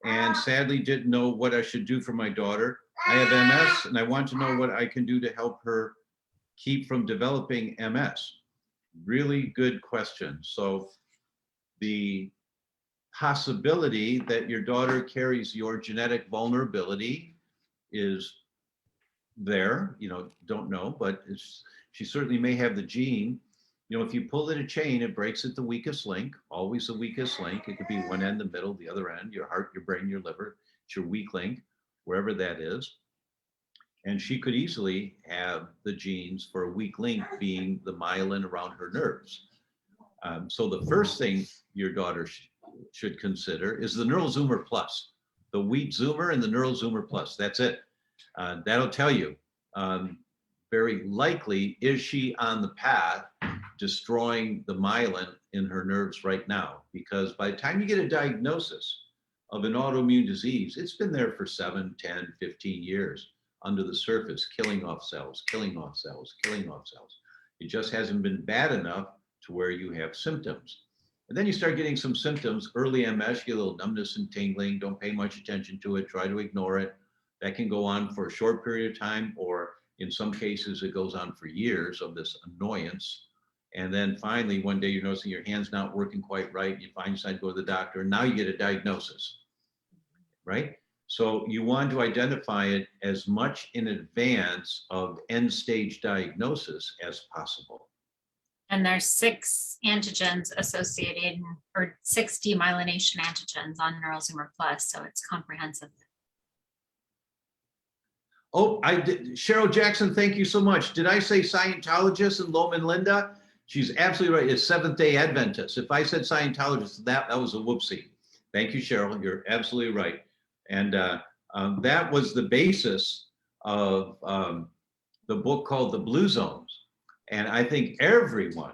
Speaker 1: and sadly didn't know what I should do for my daughter. I have MS and I want to know what I can do to help her keep from developing MS. Really good question. So the possibility that your daughter carries your genetic vulnerability is there, don't know, but she certainly may have the gene. If you pull at a chain, it breaks at the weakest link, always the weakest link. It could be one end, the middle, the other end, your heart, your brain, your liver. It's your weak link, wherever that is. And she could easily have the genes for a weak link being the myelin around her nerves. So the first thing your daughter should consider is the Neural Zoomer Plus, the Wheat Zoomer and the Neural Zoomer Plus. That's it. That'll tell you very likely, is she on the path destroying the myelin in her nerves right now? Because by the time you get a diagnosis of an autoimmune disease, it's been there for 7, 10, 15 years under the surface, killing off cells, killing off cells, killing off cells. It just hasn't been bad enough to where you have symptoms. And then you start getting some symptoms, early MS, you get a little numbness and tingling, don't pay much attention to it, try to ignore it. That can go on for a short period of time, or in some cases, it goes on for years of this annoyance. And then finally, one day you're noticing your hand's not working quite right. You find decide to go to the doctor, and now you get a diagnosis, right? So you want to identify it as much in advance of end stage diagnosis as possible.
Speaker 2: And there's 6 antigens associated, or 6 demyelination antigens on Neural Zoomer Plus, so it's comprehensive.
Speaker 1: Oh, I did. Cheryl Jackson, thank you so much. Did I say Scientologist and Loma and Linda? She's absolutely right. It's Seventh-day Adventist. If I said Scientologist, that was a whoopsie. Thank you, Cheryl. You're absolutely right. And that was the basis of the book called The Blue Zones. And I think everyone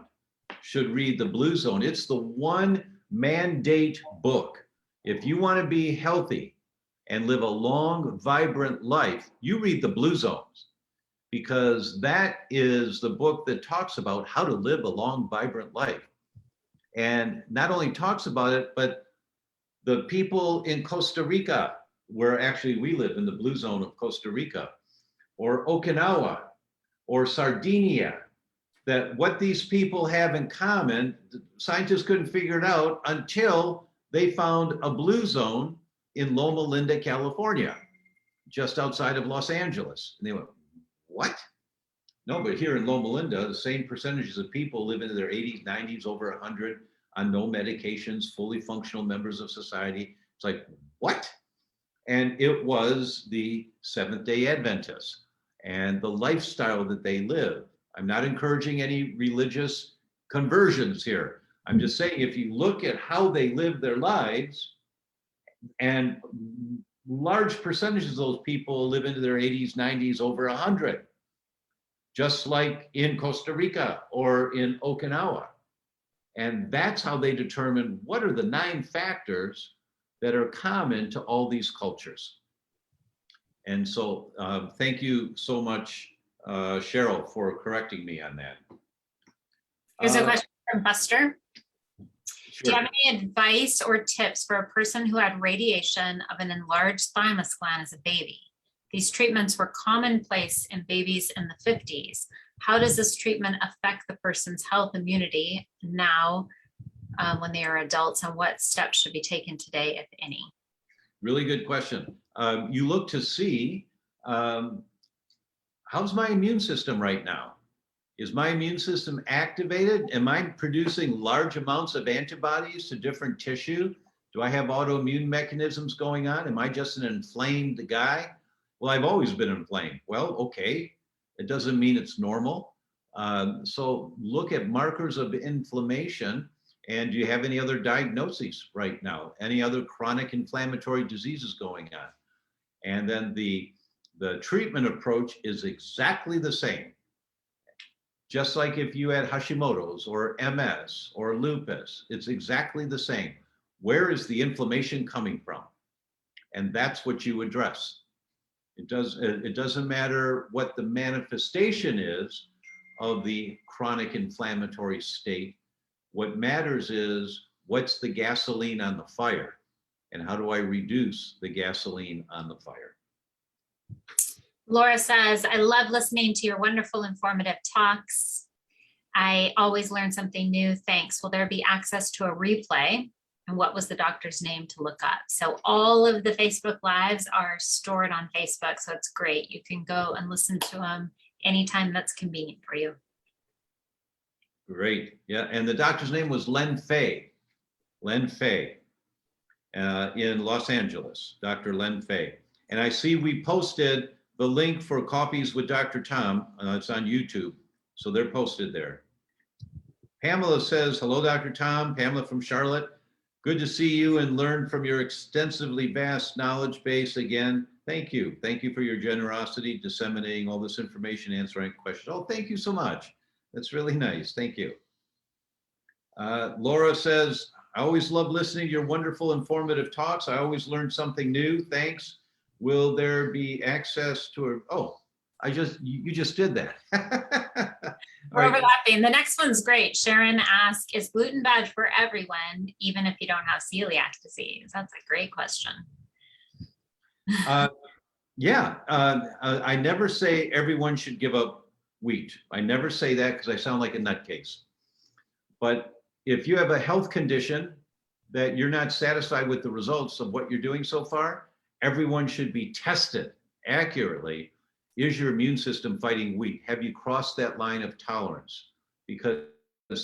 Speaker 1: should read The Blue Zone. It's the one mandate book. If you want to be healthy, and live a long, vibrant life, you read the Blue Zones, because that is the book that talks about how to live a long, vibrant life. And not only talks about it, but the people in Costa Rica, where actually we live in the Blue Zone of Costa Rica, or Okinawa, or Sardinia, that what these people have in common, scientists couldn't figure it out until they found a blue zone in Loma Linda, California, just outside of Los Angeles. And they went, what? No, but here in Loma Linda, the same percentages of people live into their 80s, 90s, over 100 on no medications, fully functional members of society. It's like, what? And it was the Seventh-day Adventists and the lifestyle that they live. I'm not encouraging any religious conversions here. I'm just saying, if you look at how they live their lives, and large percentages of those people live into their 80s, 90s, over 100, just like in Costa Rica or in Okinawa. And that's how they determine what are the 9 factors that are common to all these cultures. And so thank you so much, Cheryl, for correcting me on that.
Speaker 2: Here's a question from Buster. Do
Speaker 1: Sure.
Speaker 2: you have any advice or tips for a person who had radiation of an enlarged thymus gland as a baby? These treatments were commonplace in babies in the 50s. How does this treatment affect the person's health immunity now when they are adults, and what steps should be taken today, if any?
Speaker 1: Really good question. You look to see, how's my immune system right now? Is my immune system activated? Am I producing large amounts of antibodies to different tissue? Do I have autoimmune mechanisms going on? Am I just an inflamed guy? Well, I've always been inflamed. Well, okay, it doesn't mean it's normal. So look at markers of inflammation. And do you have any other diagnoses right now? Any other chronic inflammatory diseases going on? And then the treatment approach is exactly the same. Just like if you had Hashimoto's or MS or lupus, it's exactly the same. Where is the inflammation coming from? And that's what you address. It doesn't matter what the manifestation is of the chronic inflammatory state. What matters is, what's the gasoline on the fire, and how do I reduce the gasoline on the fire?
Speaker 2: Laura says, I love listening to your wonderful, informative talks. I always learn something new. Thanks. Will there be access to a replay? And what was the doctor's name to look up? So all of the Facebook Lives are stored on Facebook. So it's great. You can go and listen to them anytime that's convenient for you.
Speaker 1: Great. Yeah. And the doctor's name was Len Fay. Len Fay in Los Angeles, Dr. Len Fay. And I see we posted the link for Coffees with Dr. Tom. It's on YouTube. So they're posted there. Pamela says, hello, Dr. Tom. Pamela from Charlotte. Good to see you and learn from your extensively vast knowledge base again. Thank you. Thank you for your generosity, disseminating all this information, answering questions. Oh, thank you so much. That's really nice. Thank you. Laura says, I always love listening to your wonderful, informative talks. I always learn something new. Thanks. Will there be access to a, oh, you just did that.
Speaker 2: We're overlapping. The next one's great. Sharon asked, is gluten bad for everyone, even if you don't have celiac disease? That's a great question.
Speaker 1: Yeah, I never say everyone should give up wheat. I never say that because I sound like a nutcase. But if you have a health condition that you're not satisfied with the results of what you're doing so far, everyone should be tested accurately. Is your immune system fighting wheat? Have you crossed that line of tolerance? Because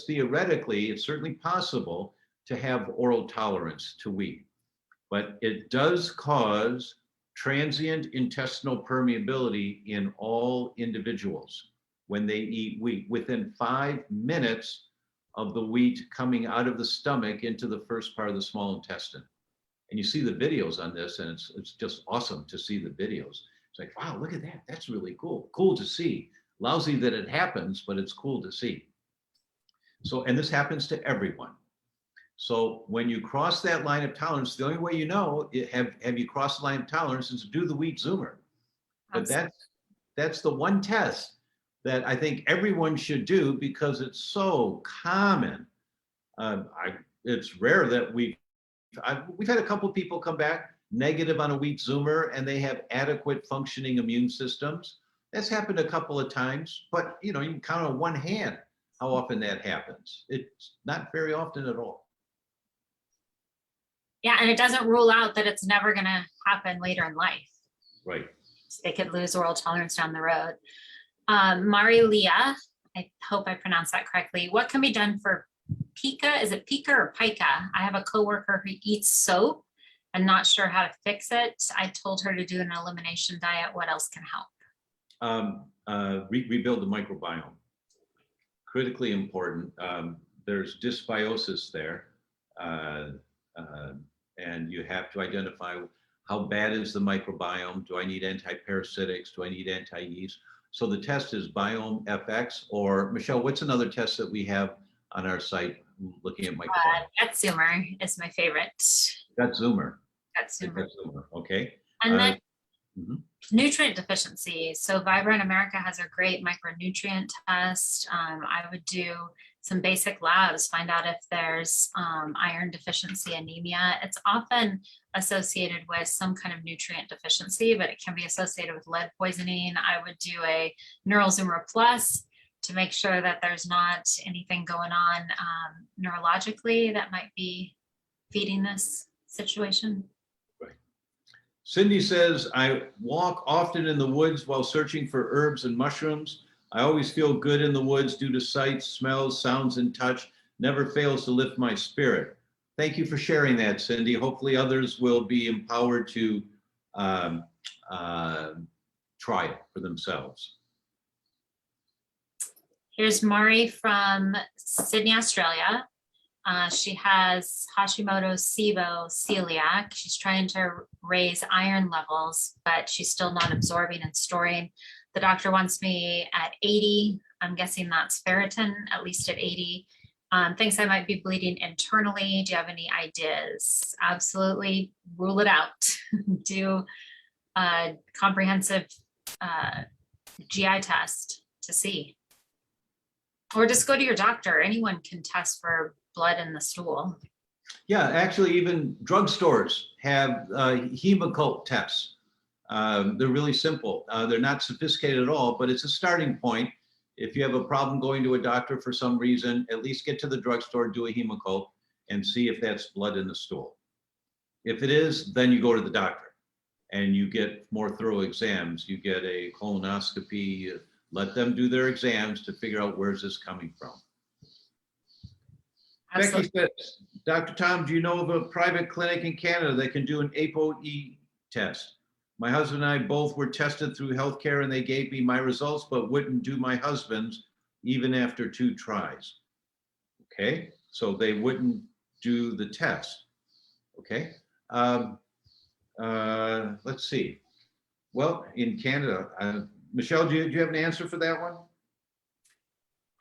Speaker 1: theoretically, it's certainly possible to have oral tolerance to wheat, but it does cause transient intestinal permeability in all individuals when they eat wheat within 5 minutes of the wheat coming out of the stomach into the first part of the small intestine. And you see the videos on this, and it's just awesome to see the videos. It's like, wow, look at that. That's really cool. Cool to see. Lousy that it happens, but it's cool to see. So, and this happens to everyone. So when you cross that line of tolerance, the only way you know have you crossed the line of tolerance is to do the wheat zoomer. But that's the one test that I think everyone should do because it's so common. It's rare that we've had a couple of people come back negative on a wheat zoomer and they have adequate functioning immune systems. That's happened a couple of times, but you can count on one hand how often that happens. It's not very often at all.
Speaker 2: Yeah, and it doesn't rule out that it's never going to happen later in life.
Speaker 1: Right.
Speaker 2: So they could lose oral tolerance down the road. Mari Leah, I hope I pronounced that correctly. What can be done for pica? Is it pica or pica? I have a coworker who eats soap and not sure how to fix it. I told her to do an elimination diet. What else can help?
Speaker 1: Rebuild the microbiome. Critically important. There's dysbiosis there. And you have to identify how bad is the microbiome? Do I need antiparasitics? Do I need anti-yeast? So the test is Biome FX, or Michelle, what's another test that we have on our site looking at microbiome?
Speaker 2: Gut Zoomer is my favorite.
Speaker 1: Gut Zoomer.
Speaker 2: Gut Zoomer.
Speaker 1: Okay.
Speaker 2: And then nutrient deficiency. So Vibrant America has a great micronutrient test. I would do some basic labs, find out if there's iron deficiency, anemia. It's often associated with some kind of nutrient deficiency, but it can be associated with lead poisoning. I would do a neural zoomer plus to make sure that there's not anything going on neurologically that might be feeding this situation.
Speaker 1: Right. Cindy says, I walk often in the woods while searching for herbs and mushrooms. I always feel good in the woods due to sights, smells, sounds, and touch. Never fails to lift my spirit. Thank you for sharing that, Cindy. Hopefully others will be empowered to try it for themselves.
Speaker 2: Here's Mari from Sydney, Australia. She has Hashimoto's, SIBO, celiac. She's trying to raise iron levels, but she's still not absorbing and storing. The doctor wants me at 80. I'm guessing that's ferritin, at least at 80. Thinks I might be bleeding internally. Do you have any ideas? Absolutely rule it out. Do a comprehensive GI test to see. Or just go to your doctor. Anyone can test for blood in the stool.
Speaker 1: Yeah, actually even drugstores have hemoccult tests. They're really simple. They're not sophisticated at all, but it's a starting point. If you have a problem going to a doctor for some reason, at least get to the drugstore, do a hemoccult, and see if that's blood in the stool. If it is, then you go to the doctor and you get more thorough exams. You get a colonoscopy, let them do their exams to figure out where's this coming from.
Speaker 2: Absolutely.
Speaker 1: Becky says, Dr. Tom, do you know of a private clinic in Canada that can do an ApoE test? My husband and I both were tested through healthcare and they gave me my results, but wouldn't do my husband's even after 2 tries. Okay, so they wouldn't do the test. Okay, let's see. Well, in Canada, Michelle, do you have an answer for that one?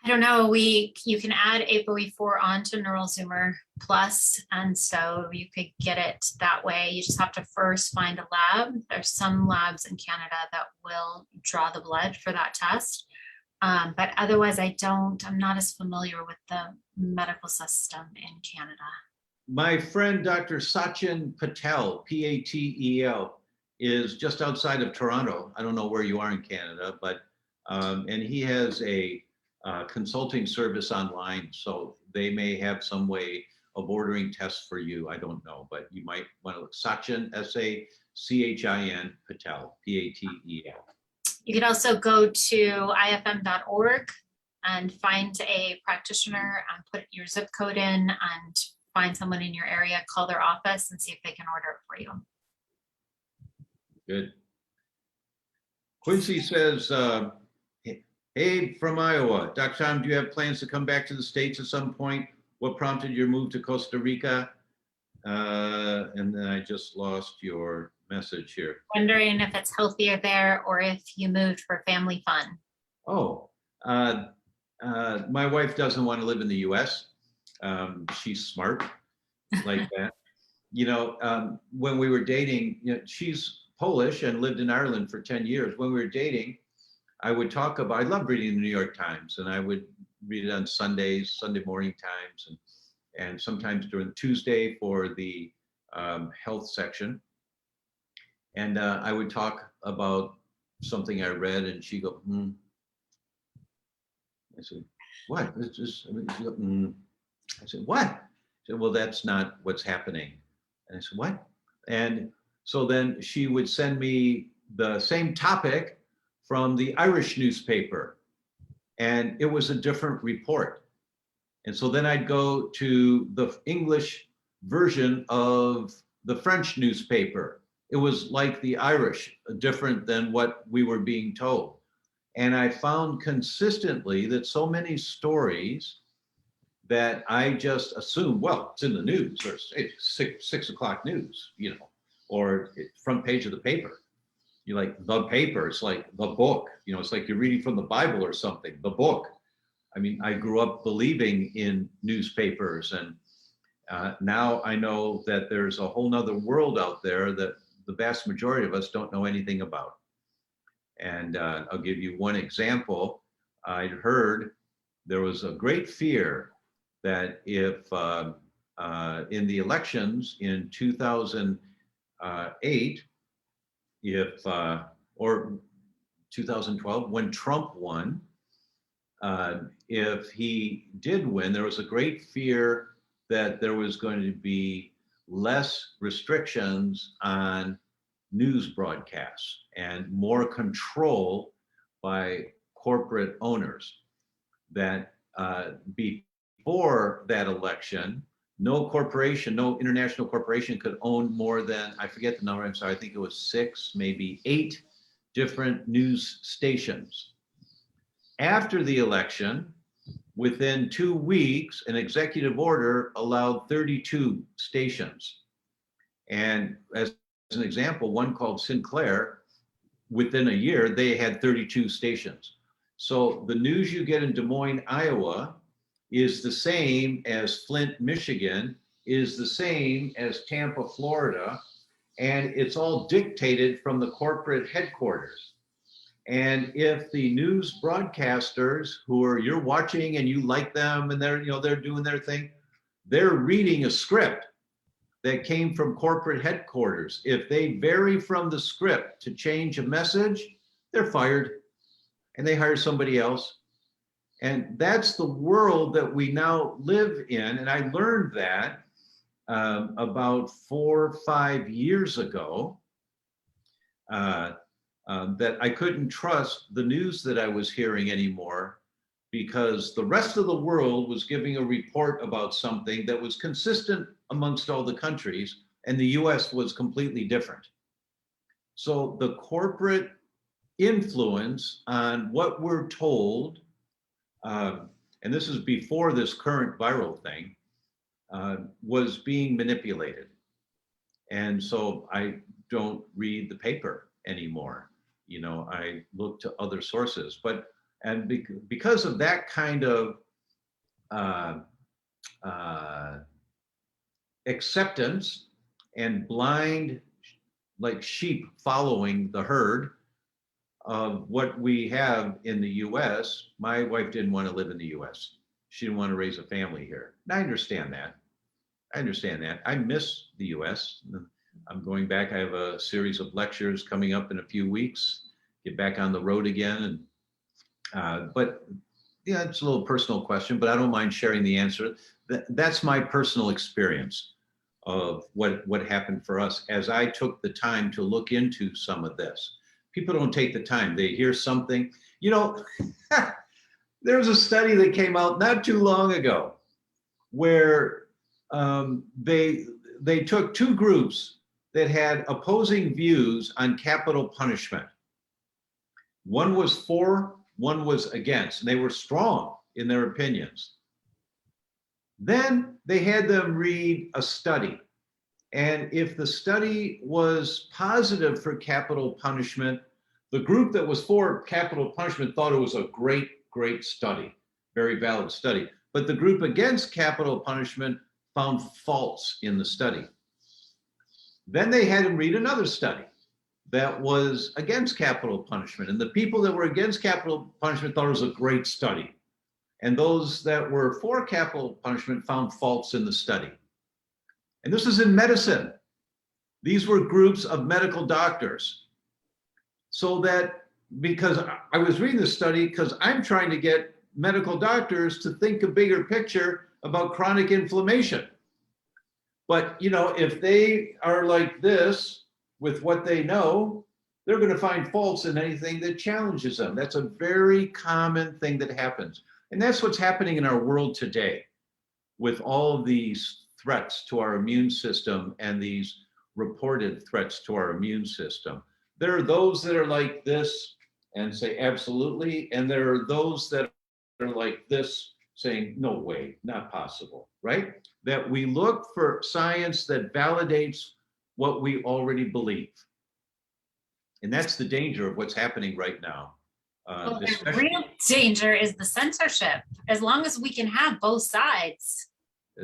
Speaker 2: I don't know. You can add ApoE4 onto Neural Zoomer Plus, and so you could get it that way. You just have to first find a lab. There's some labs in Canada that will draw the blood for that test. But otherwise, I'm not as familiar with the medical system in Canada.
Speaker 1: My friend, Dr. Sachin Patel, Patel, is just outside of Toronto. I don't know where you are in Canada, but, and he has a consulting service online. So they may have some way of ordering tests for you. I don't know, but you might want to look. Sachin, Sachin Patel, Patel.
Speaker 2: You can also go to ifm.org and find a practitioner and put your zip code in and find someone in your area, call their office and see if they can order it for you.
Speaker 1: Good. Quincy says, hey, from Iowa, Dr. Tom, do you have plans to come back to the States at some point? What prompted your move to Costa Rica? And then I just lost your message here.
Speaker 2: Wondering if it's healthier there or if you moved for family fun.
Speaker 1: Oh, my wife doesn't want to live in the US. She's smart. like that. When we were dating, she's Polish and lived in Ireland for 10 years. When we were dating, I would talk about, I love reading the New York Times, and I would read it on Sundays, Sunday morning times, and sometimes during Tuesday for the health section. And I would talk about something I read, and she'd go, I said, what? It's just, she'd go, I said, what? She said, well, that's not what's happening. And I said, what? And so then she would send me the same topic from the Irish newspaper, and it was a different report. And so then I'd go to the English version of the French newspaper. It was like the Irish, different than what we were being told. And I found consistently that so many stories that I just assumed, well, it's in the news, or it's 6 o'clock news, or front page of the paper. You like the paper, it's like the book, it's like you're reading from the Bible or something, the book. I mean, I grew up believing in newspapers, and now I know that there's a whole nother world out there that the vast majority of us don't know anything about. And I'll give you one example. I'd heard there was a great fear that if in the elections in 2008, or 2012, when Trump won, if he did win, there was a great fear that there was going to be less restrictions on news broadcasts and more control by corporate owners. That before that election, no corporation, no international corporation could own more than, I forget the number, I'm sorry, I think it was 6, maybe 8 different news stations. After the election, within 2 weeks, an executive order allowed 32 stations. And as an example, one called Sinclair, within a year, they had 32 stations. So the news you get in Des Moines, Iowa, is the same as Flint, Michigan, is the same as Tampa, Florida, and it's all dictated from the corporate headquarters. And if the news broadcasters you're watching and you like them and they're doing their thing, they're reading a script that came from corporate headquarters. If they vary from the script to change a message, they're fired and they hire somebody else. And that's the world that we now live in. And I learned that about 4 or 5 years ago, that I couldn't trust the news that I was hearing anymore, because the rest of the world was giving a report about something that was consistent amongst all the countries, and the US was completely different. So the corporate influence on what we're told, and this is before this current viral thing, was being manipulated. And so I don't read the paper anymore. I look to other sources. And because of that kind of acceptance and blind, like sheep following the herd of what we have in the US, my wife didn't want to live in the US. She didn't want to raise a family here. And I understand that. I miss the US. I'm going back. I have a series of lectures coming up in a few weeks, get back on the road again. And but yeah, it's a little personal question, but I don't mind sharing the answer. That's my personal experience of what happened for us as I took the time to look into some of this. People don't take the time. They hear something, there was a study that came out not too long ago where they took 2 groups that had opposing views on capital punishment. One was for, one was against, and they were strong in their opinions. Then they had them read a study. And if the study was positive for capital punishment, the group that was for capital punishment thought it was a great, great study, very valid study. But the group against capital punishment found faults in the study. Then they had him read another study that was against capital punishment. And the people that were against capital punishment thought it was a great study. And those that were for capital punishment found faults in the study. And this is in medicine. These were groups of medical doctors. So that, because I was reading this study because I'm trying to get medical doctors to think a bigger picture about chronic inflammation. But, you know, if they are like this with what they know, they're going to find faults in anything that challenges them. That's a very common thing that happens. And that's what's happening in our world today with all of these threats to our immune system and these reported threats to our immune system. There are those that are like this and say absolutely, and there are those that are like this saying no way, not possible, right? That we look for science that validates what we already believe. And that's the danger of what's happening right now.
Speaker 2: Well, the real danger is the censorship. As long as we can have both sides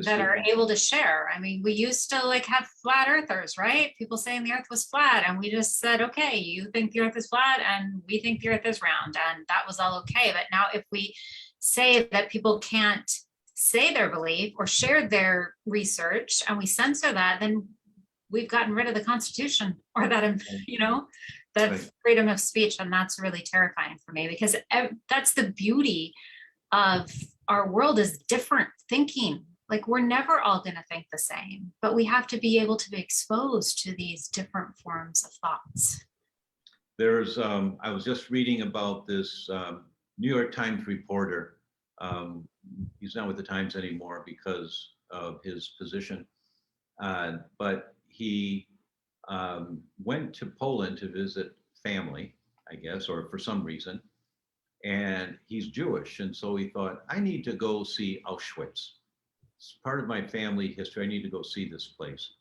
Speaker 2: that are able to share. I mean, we used to like have flat earthers, right? People saying the earth was flat, and we just said, okay, you think the earth is flat and we think the earth is round, and that was all okay. But now if we say that people can't say their belief or share their research and we censor that, then we've gotten rid of the Constitution, or that, you know, that
Speaker 1: Right.
Speaker 2: freedom of speech. And that's really terrifying for me, because that's the beauty of our world, is different thinking. Like, we're never all going to think the same, but we have to be able to be exposed to these different forms of thoughts.
Speaker 1: There's, I was just reading about this New York Times reporter. He's not with the Times anymore because of his position, but he went to Poland to visit family, I guess, or for some reason, and he's Jewish, and so he thought, I need to go see Auschwitz. It's part of my family history. I need to go see this place.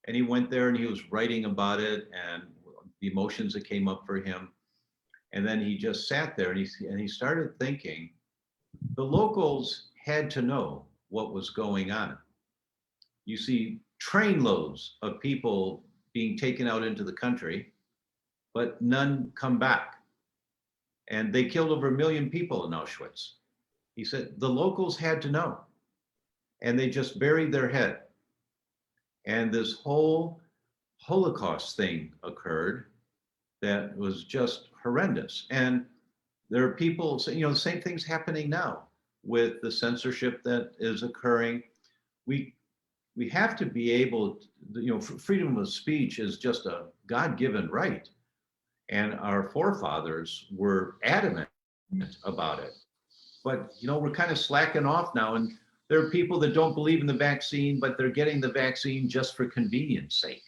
Speaker 1: And he went there and he was writing about it and the emotions that came up for him. And then he just sat there and he started thinking, the locals had to know what was going on. You see trainloads of people being taken out into the country, but none come back. And they killed over 1 million people in Auschwitz. He said the locals had to know. And they just buried their head. And this whole Holocaust thing occurred that was just horrendous. And there are people saying, you know, the same thing's happening now with the censorship that is occurring. We have to be able to, you know, freedom of speech is just a God-given right. And our forefathers were adamant about it. But, you know, we're kind of slacking off now. And there are people that don't believe in the vaccine, but they're getting the vaccine just for convenience sake.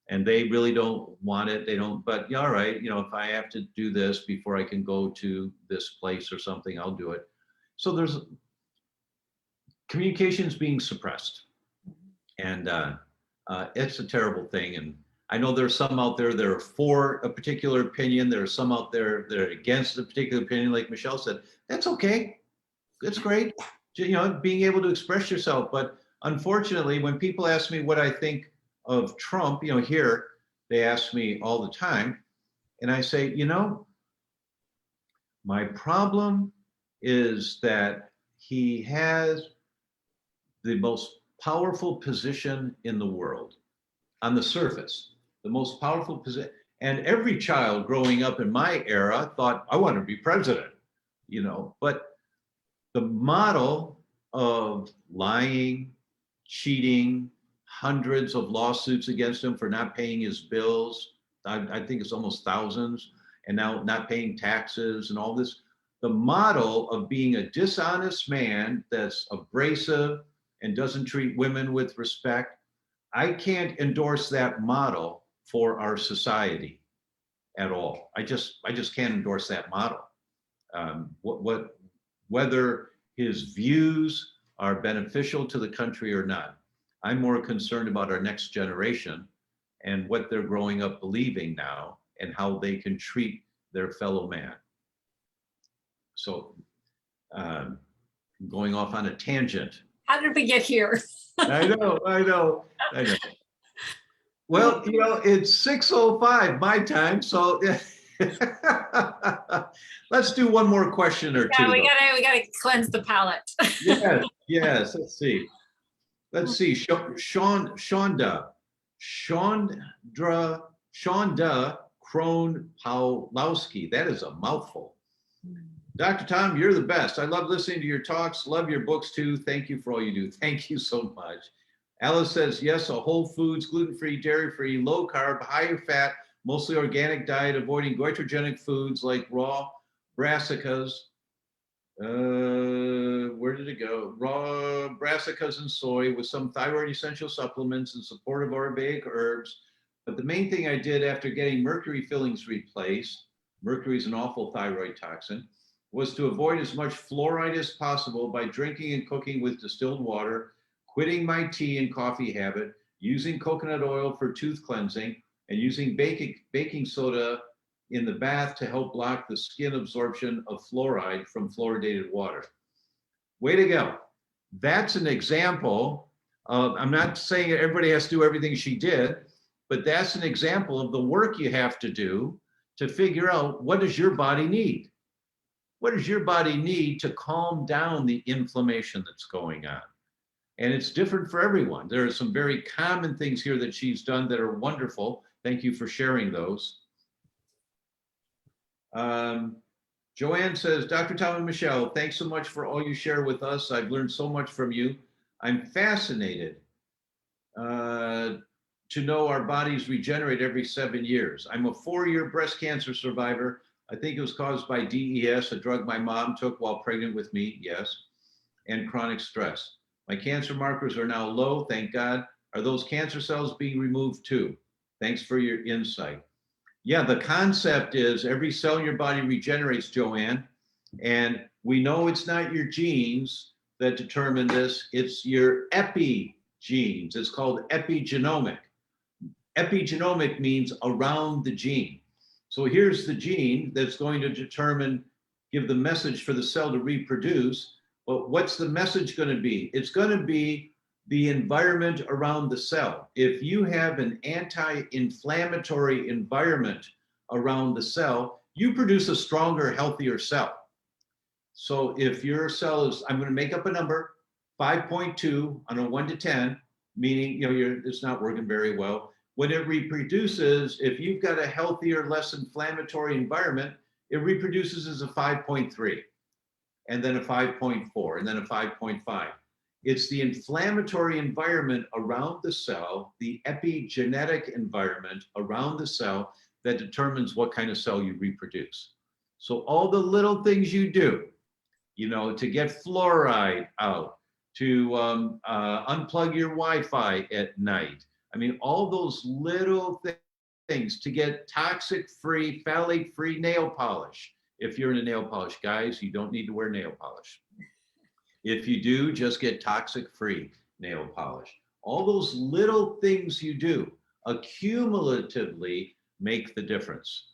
Speaker 1: And they really don't want it. They don't, but yeah, all right, you know, if I have to do this before I can go to this place or something, I'll do it. So there's communications being suppressed. And it's a terrible thing. And I know there's some out there that are for a particular opinion. There are some out there that are against a particular opinion, like Michelle said. That's okay. It's great. You know, being able to express yourself. But unfortunately, when people ask me what I think of Trump, you know, here, they ask me all the time. And I say, you know, my problem is that he has the most powerful position in the world on the surface, the most powerful position. And every child growing up in my era thought, I want to be president, you know, but the model of lying, cheating, hundreds of lawsuits against him for not paying his bills. I think it's almost thousands, and now not paying taxes and all this. The model of being a dishonest man that's abrasive and doesn't treat women with respect, I can't endorse that model for our society at all. I just can't endorse that model. Whether his views are beneficial to the country or not, I'm more concerned about our next generation and what they're growing up believing now and how they can treat their fellow man. So going off on a tangent.
Speaker 2: How did we get here?
Speaker 1: I know, I know, I know. Well, it's 6:05 my time, so let's do one more question or two,
Speaker 2: Yeah,
Speaker 1: though.
Speaker 2: we gotta cleanse the palate.
Speaker 1: Yes, yes, let's see. Let's see. Shonda Crone Pawlowski. That is a mouthful. Dr. Tom, you're the best. I love listening to your talks. Love your books too. Thank you for all you do. Thank you so much. Alice says, yes, a whole foods, gluten-free, dairy-free, low carb, higher fat, mostly organic diet, avoiding goitrogenic foods like raw brassicas. Where did it go? Raw brassicas and soy with some thyroid essential supplements and support of Arabic herbs. But the main thing I did after getting mercury fillings replaced, mercury is an awful thyroid toxin, was to avoid as much fluoride as possible by drinking and cooking with distilled water, quitting my tea and coffee habit, using coconut oil for tooth cleansing, and using baking soda in the bath to help block the skin absorption of fluoride from fluoridated water. Way to go. That's an example of, I'm not saying everybody has to do everything she did, but that's an example of the work you have to do to figure out, what does your body need? What does your body need to calm down the inflammation that's going on? And it's different for everyone. There are some very common things here that she's done that are wonderful. Thank you for sharing those. Joanne says, Dr. Tom and Michelle, thanks so much for all you share with us. I've learned so much from you. I'm fascinated to know our bodies regenerate every 7 years. I'm a 4-year breast cancer survivor. I think it was caused by DES, a drug my mom took while pregnant with me, yes, and chronic stress. My cancer markers are now low, thank God. Are those cancer cells being removed too? Thanks for your insight. Yeah, the concept is every cell in your body regenerates, Joanne. And we know it's not your genes that determine this, it's your epigenes. It's called epigenomic. Epigenomic means around the gene. So here's the gene that's going to determine, give the message for the cell to reproduce. But what's the message going to be? It's going to be the environment around the cell. If you have an anti-inflammatory environment around the cell, you produce a stronger, healthier cell. So if your cell is, I'm going to make up a number, 5.2 on a 1 to 10, meaning it's not working very well. When it reproduces, if you've got a healthier, less inflammatory environment, it reproduces as a 5.3, and then a 5.4, and then a 5.5. It's the inflammatory environment around the cell, the epigenetic environment around the cell, that determines what kind of cell you reproduce. So all the little things you do, to get fluoride out, to unplug your Wi-Fi at night. I mean, all those little things to get toxic-free, phthalate-free nail polish. If you're in a nail polish, guys, you don't need to wear nail polish. If you do, just get toxic-free nail polish. All those little things you do accumulatively make the difference.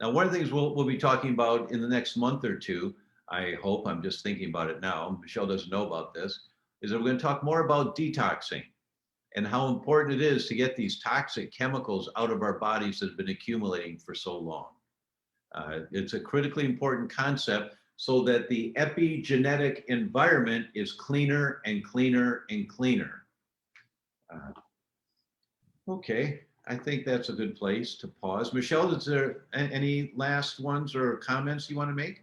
Speaker 1: Now, one of the things we'll be talking about in the next month or two, I hope, I'm just thinking about it now, Michelle doesn't know about this, is that we're going to talk more about detoxing and how important it is to get these toxic chemicals out of our bodies that have been accumulating for so long. It's a critically important concept so that the epigenetic environment is cleaner and cleaner and cleaner. Okay, I think that's a good place to pause. Michelle, is there any last ones or comments you want to make?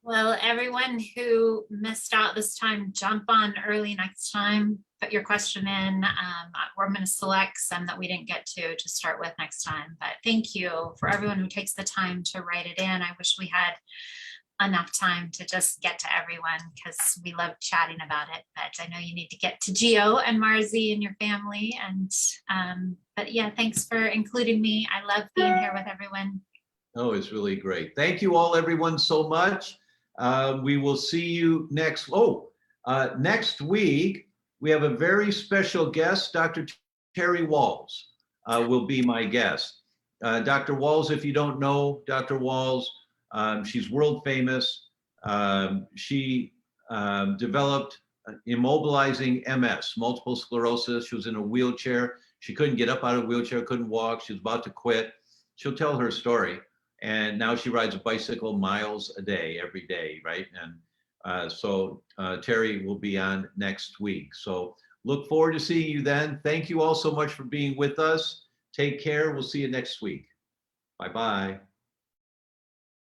Speaker 2: Well, everyone who missed out this time, jump on early next time. Put your question in. We're going to select some that we didn't get to start with next time. But thank you for everyone who takes the time to write it in. I wish we had enough time to just get to everyone because we love chatting about it. But I know you need to get to Gio and Marzi and your family. And but yeah, thanks for including me. I love being here with everyone.
Speaker 1: Oh, it's really great. Thank you all, everyone, so much. We will see you next week. We have a very special guest. Dr. Terry Walls will be my guest. Dr. Walls, if you don't know Dr. Walls, she's world famous. She developed immobilizing MS, multiple sclerosis. She was in a wheelchair. She couldn't get up out of a wheelchair, couldn't walk. She was about to quit. She'll tell her story. And now she rides a bicycle miles a day, every day, right? And so Terry will be on next week. So look forward to seeing you then. Thank you all so much for being with us. Take care. We'll see you next week. Bye-bye.